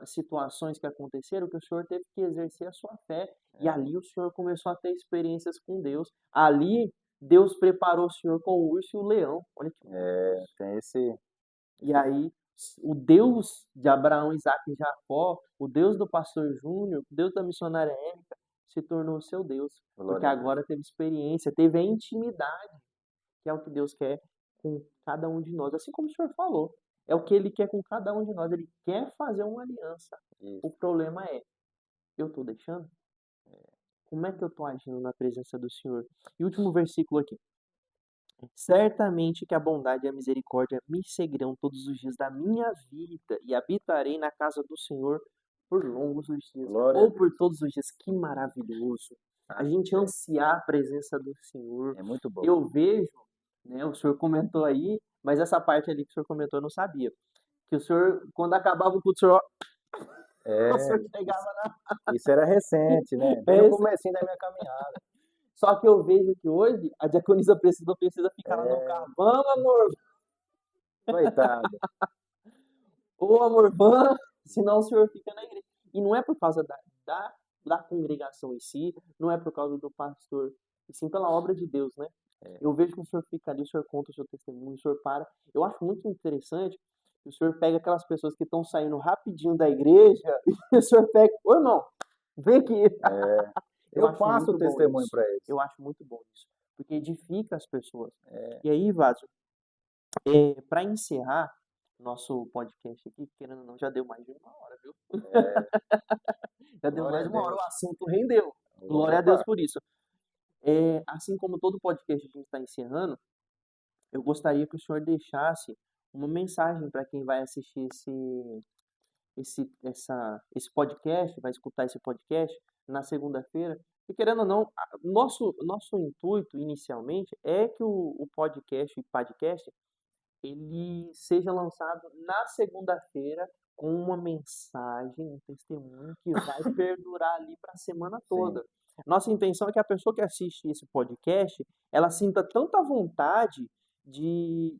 situações que aconteceram que o Senhor teve que exercer a sua fé. E ali o Senhor começou a ter experiências com Deus. Ali, Deus preparou o Senhor com o urso e o leão. Olha que maravilhoso. Tem esse. E aí, o Deus de Abraão, Isaac e Jacó, o Deus do pastor Júnior, o Deus da missionária Érica, se tornou seu Deus. Porque Glória a Deus. agora teve experiência, teve a intimidade, que é o que Deus quer com cada um de nós. Assim como o Senhor falou. É o que Ele quer com cada um de nós. Ele quer fazer uma aliança. O Isso. problema é, eu estou deixando? Como é que eu estou agindo na presença do Senhor? E o último versículo aqui. Certamente que a bondade e a misericórdia me seguirão todos os dias da minha vida e habitarei na casa do Senhor por longos os dias, Glória a ou por Deus. todos os dias. Que maravilhoso! A Ah, gente ansiar a presença do Senhor. é muito bom. Eu vejo, né, o senhor comentou aí, mas essa parte ali que o senhor comentou eu não sabia. Que o senhor, quando acabava o culto, o senhor, o É, senhor chegava isso era recente, né? Bem no na. comecinho da minha caminhada. Só que eu vejo que hoje a diaconisa precisa ficar lá no carro. Vamos, amor! Coitado. Ô amor, vamos, senão o senhor fica na igreja. E não é por causa da congregação em si, não é por causa do pastor, e sim pela obra de Deus, né? Eu vejo que o senhor fica ali, o senhor conta o seu testemunho, o senhor para. Eu acho muito interessante que o senhor pega aquelas pessoas que estão saindo rapidinho da igreja e o senhor pega, ô irmão, vem aqui. Eu Eu acho passo o muito bom testemunho isso. para eles. Eu acho muito bom isso. Porque edifica as pessoas. E aí, Vaso, para encerrar nosso podcast aqui, querendo ou não, já deu mais de uma hora, viu? Já deu Glória mais a de uma hora, o Deus. assunto rendeu. Glória a Deus Opa. por isso. Assim como todo podcast que a gente está encerrando, eu gostaria que o senhor deixasse uma mensagem para quem vai assistir esse podcast, vai escutar esse podcast na segunda-feira. E querendo ou não, nosso intuito inicialmente é que o podcast ele seja lançado na segunda-feira com uma mensagem, um testemunho que vai perdurar ali para a semana Sim, toda. Nossa intenção é que a pessoa que assiste esse podcast, ela sinta tanta vontade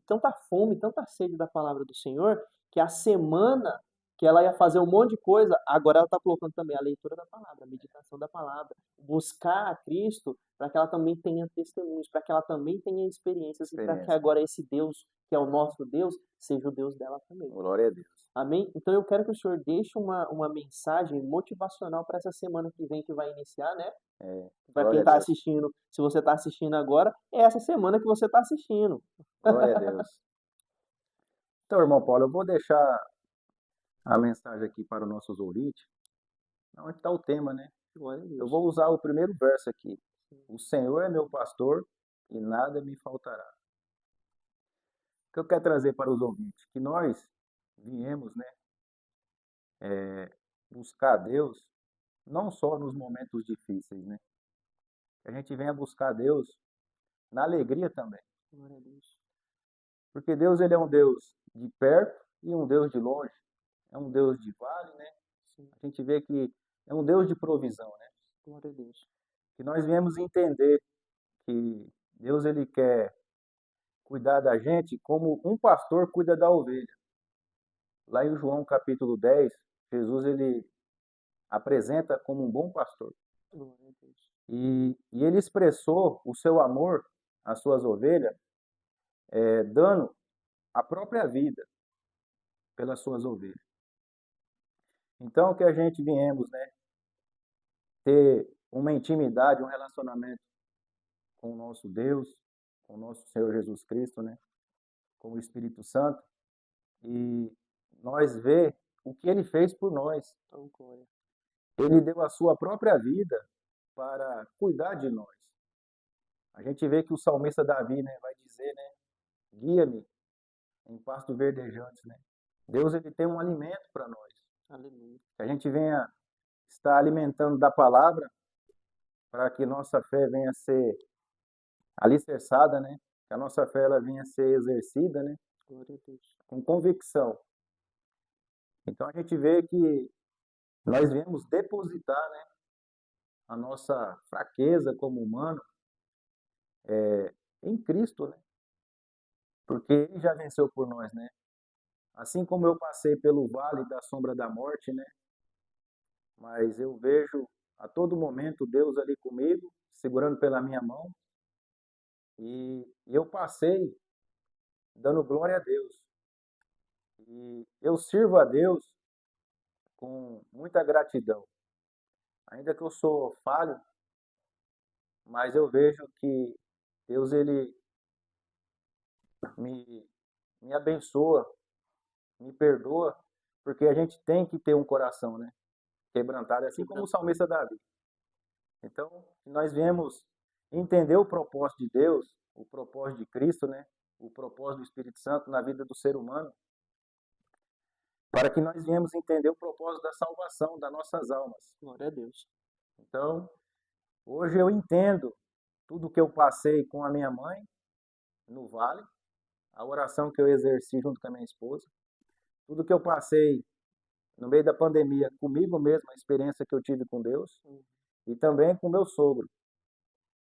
tanta fome, tanta sede da palavra do Senhor, que a semana que ela ia fazer um monte de coisa, agora ela está colocando também a leitura da palavra, a meditação da palavra, buscar a Cristo, para que ela também tenha testemunhos, para que ela também tenha experiências e para que experiência. agora esse Deus, que é o nosso Deus, seja o Deus dela também. Glória a Deus. Amém? Então eu quero que o Senhor deixe uma mensagem motivacional para essa semana que vem que vai iniciar, né? É, Para quem glória a está Deus. assistindo, se você está assistindo agora, é essa semana que você está assistindo. Glória a Deus. Então, irmão Paulo, eu vou deixar a mensagem aqui para os nossos ouvintes. Onde está o tema, né? Glória a Eu Deus. vou usar o primeiro verso aqui. O Senhor é meu pastor e nada me faltará. O que eu quero trazer para os ouvintes? Que nós viemos, né, buscar a Deus não só nos momentos difíceis, né? Que a gente venha buscar a Deus na alegria também. Glória a Deus. Porque Deus, ele é um Deus de perto e um Deus de longe. É um Deus de vale, né? Sim. A gente vê que é um Deus de provisão, né? Glória a Deus. Que nós viemos entender que Deus, ele quer cuidar da gente como um pastor cuida da ovelha. Lá em João capítulo 10, Jesus, ele apresenta como um bom pastor. Glória a Deus. E ele expressou o seu amor às suas ovelhas, dando a própria vida pelas suas ovelhas. Então, que a gente viemos, né, ter uma intimidade, um relacionamento com o nosso Deus, com o nosso Senhor Jesus Cristo, né, com o Espírito Santo, e nós ver o que ele fez por nós. Oh, glória. Ele deu a sua própria vida para cuidar de nós. A gente vê que o salmista Davi, né, vai dizer, né, guia-me em pasto verdejantes, né? Deus, ele tem um alimento para nós. Aleluia. Que a gente venha estar alimentando da palavra para que nossa fé venha a ser alicerçada, né? Que a nossa fé ela venha a ser exercida, né? Glória a Deus. Com convicção. Então a gente vê que nós viemos depositar, né, a nossa fraqueza como humano em Cristo, né? Porque ele já venceu por nós, né? Assim como eu passei pelo vale da sombra da morte, né? Mas eu vejo a todo momento Deus ali comigo, segurando pela minha mão, e eu passei dando glória a Deus. E eu sirvo a Deus com muita gratidão. Ainda que eu sou falho, mas eu vejo que Deus, ele me, me abençoa, me perdoa, porque a gente tem que ter um coração, né, quebrantado, assim como o salmista Davi. Então, nós viemos entender o propósito de Deus, o propósito de Cristo, né, o propósito do Espírito Santo na vida do ser humano, para que nós viemos entender o propósito da salvação das nossas almas. Glória a Deus. Então, hoje eu entendo tudo que eu passei com a minha mãe no vale, a oração que eu exerci junto com a minha esposa, tudo que eu passei no meio da pandemia comigo mesmo, a experiência que eu tive com Deus, e também com meu sogro.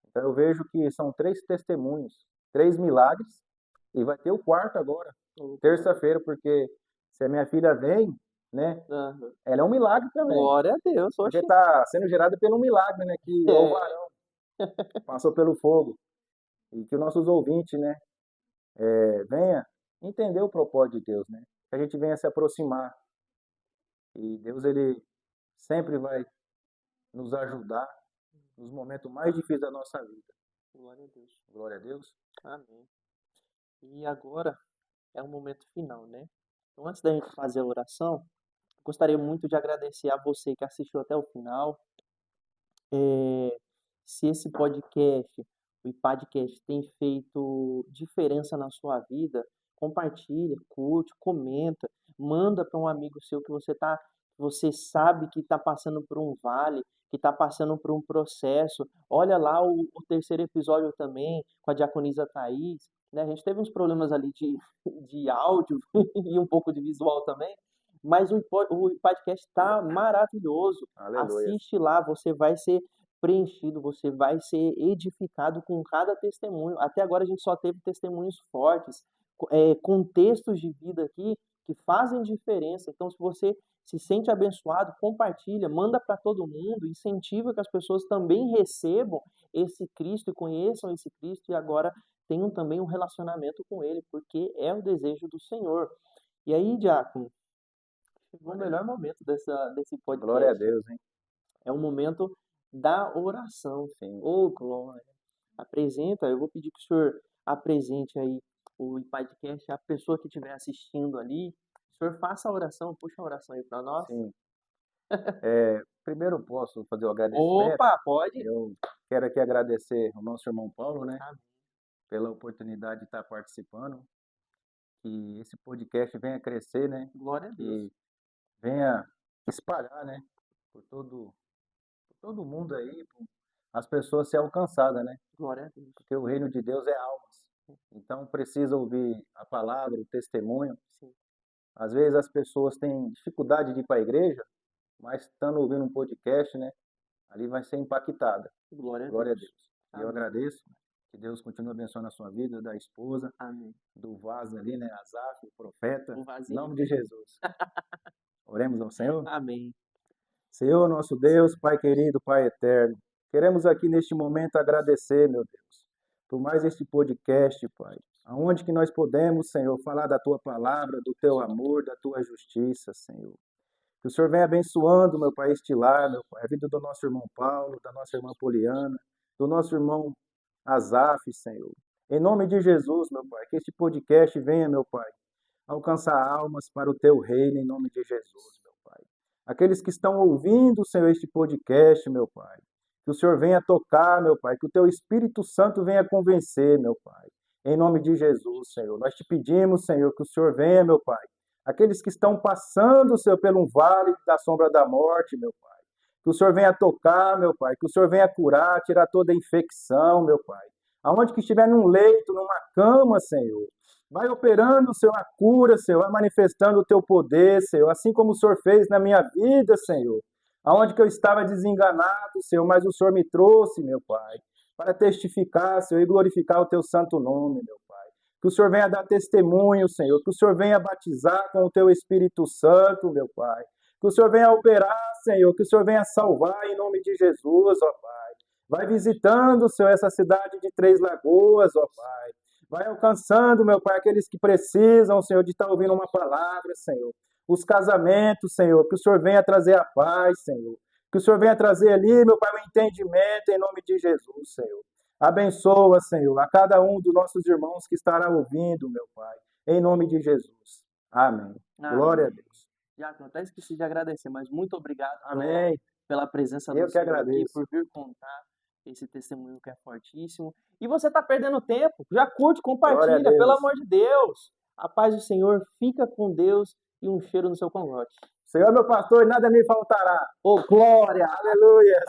Então eu vejo que são 3 testemunhos, 3 milagres, e vai ter o quarto agora, terça-feira, porque se a minha filha vem, né, Aham. ela é um milagre também, Glória a Deus. porque Oxe. está sendo gerada pelo milagre, né, que é o varão passou pelo fogo, e que os nossos ouvintes, né, venha entender o propósito de Deus, né, que a gente venha se aproximar, e Deus, ele sempre vai nos ajudar nos momentos mais difíceis da nossa vida. Glória a Deus. Glória a Deus. Amém. E agora é o momento final, né? Então, antes da gente fazer a oração, gostaria muito de agradecer a você que assistiu até o final. Se esse podcast, o podcast, tem feito diferença na sua vida, compartilha, curte, comenta, manda para um amigo seu que você sabe que está passando por um vale, que está passando por um processo. Olha lá o terceiro episódio também, com a diaconisa Thaís, né? A gente teve uns problemas ali de áudio e um pouco de visual também, mas o podcast está maravilhoso. Aleluia. Assiste lá, você vai ser preenchido, você vai ser edificado com cada testemunho. Até agora a gente só teve testemunhos fortes, contextos de vida aqui que fazem diferença. Então, se você se sente abençoado, compartilha, manda para todo mundo, incentiva que as pessoas também recebam esse Cristo e conheçam esse Cristo e agora tenham também um relacionamento com Ele, porque é o desejo do Senhor. E aí, Diácono, chegou o melhor momento desse Glória a podcast. Deus, hein? É o momento da oração. Sim. Ô, glória! Apresenta, eu vou pedir que o senhor apresente aí o podcast, a pessoa que estiver assistindo ali. O senhor faça a oração, puxa a oração aí para nós. Sim. Primeiro posso fazer o agradecimento. Opa, pode? Eu quero aqui agradecer ao nosso irmão Paulo, né, Amém. pela oportunidade de estar participando. Que esse podcast venha crescer, né, Glória a Deus. e venha espalhar, né, por todo mundo aí, as pessoas ser alcançadas, né, Glória a Deus. porque o reino de Deus é almas. Então precisa ouvir a palavra, o testemunho. Sim. Às vezes as pessoas têm dificuldade de ir para a igreja, mas estando ouvindo um podcast, né, ali vai ser impactada. Glória a Glória a Deus. Deus. E eu Amém. agradeço, que Deus continue abençoando a sua vida, da esposa, Amém. do vaso ali, né, Asaf, o profeta, O em vasinho. nome de Jesus. Oremos ao Senhor. Amém. Senhor, nosso Deus, Pai querido, Pai eterno, queremos aqui neste momento agradecer, meu Deus, por mais este podcast, Pai, aonde que nós podemos, Senhor, falar da Tua palavra, do Teu amor, da Tua justiça, Senhor. Que o Senhor venha abençoando, meu Pai, este lar, meu Pai, a vida do nosso irmão Paulo, da nossa irmã Poliana, do nosso irmão Asaf, Senhor. Em nome de Jesus, meu Pai, que este podcast venha, meu Pai, alcançar almas para o Teu reino, em nome de Jesus, meu Pai. Aqueles que estão ouvindo, Senhor, este podcast, meu Pai, que o Senhor venha tocar, meu Pai, que o Teu Espírito Santo venha convencer, meu Pai. Em nome de Jesus, Senhor. Nós te pedimos, Senhor, que o Senhor venha, meu Pai, aqueles que estão passando, Senhor, pelo vale da sombra da morte, meu Pai. Que o Senhor venha tocar, meu Pai. Que o Senhor venha curar, tirar toda a infecção, meu Pai. Aonde que estiver num leito, numa cama, Senhor. Vai operando, Senhor, a cura, Senhor. Vai manifestando o teu poder, Senhor. Assim como o Senhor fez na minha vida, Senhor. Aonde que eu estava desenganado, Senhor, mas o Senhor me trouxe, meu Pai, para testificar, Senhor, e glorificar o teu santo nome, meu Pai. Que o Senhor venha dar testemunho, Senhor. Que o Senhor venha batizar com o Teu Espírito Santo, meu Pai. Que o Senhor venha operar, Senhor. Que o Senhor venha salvar em nome de Jesus, ó Pai. Vai visitando, Senhor, essa cidade de Três Lagoas, ó Pai. Vai alcançando, meu Pai, aqueles que precisam, Senhor, de estar ouvindo uma palavra, Senhor. Os casamentos, Senhor. Que o Senhor venha trazer a paz, Senhor. Que o Senhor venha trazer ali, meu Pai, o entendimento em nome de Jesus, Senhor. Abençoa, Senhor, a cada um dos nossos irmãos que estará ouvindo, meu Pai, em nome de Jesus. Amém. Glória a Deus. Diácono, até esqueci de agradecer, mas muito obrigado Amém. pela presença Eu do que senhor aqui, agradeço. por vir contar esse testemunho que é fortíssimo. E você está perdendo tempo, já curte, Glória a compartilha, Deus. pelo amor de Deus. A paz do Senhor, fica com Deus e um cheiro no seu cangote. Senhor, meu pastor, nada me faltará. Ô, glória! Aleluia.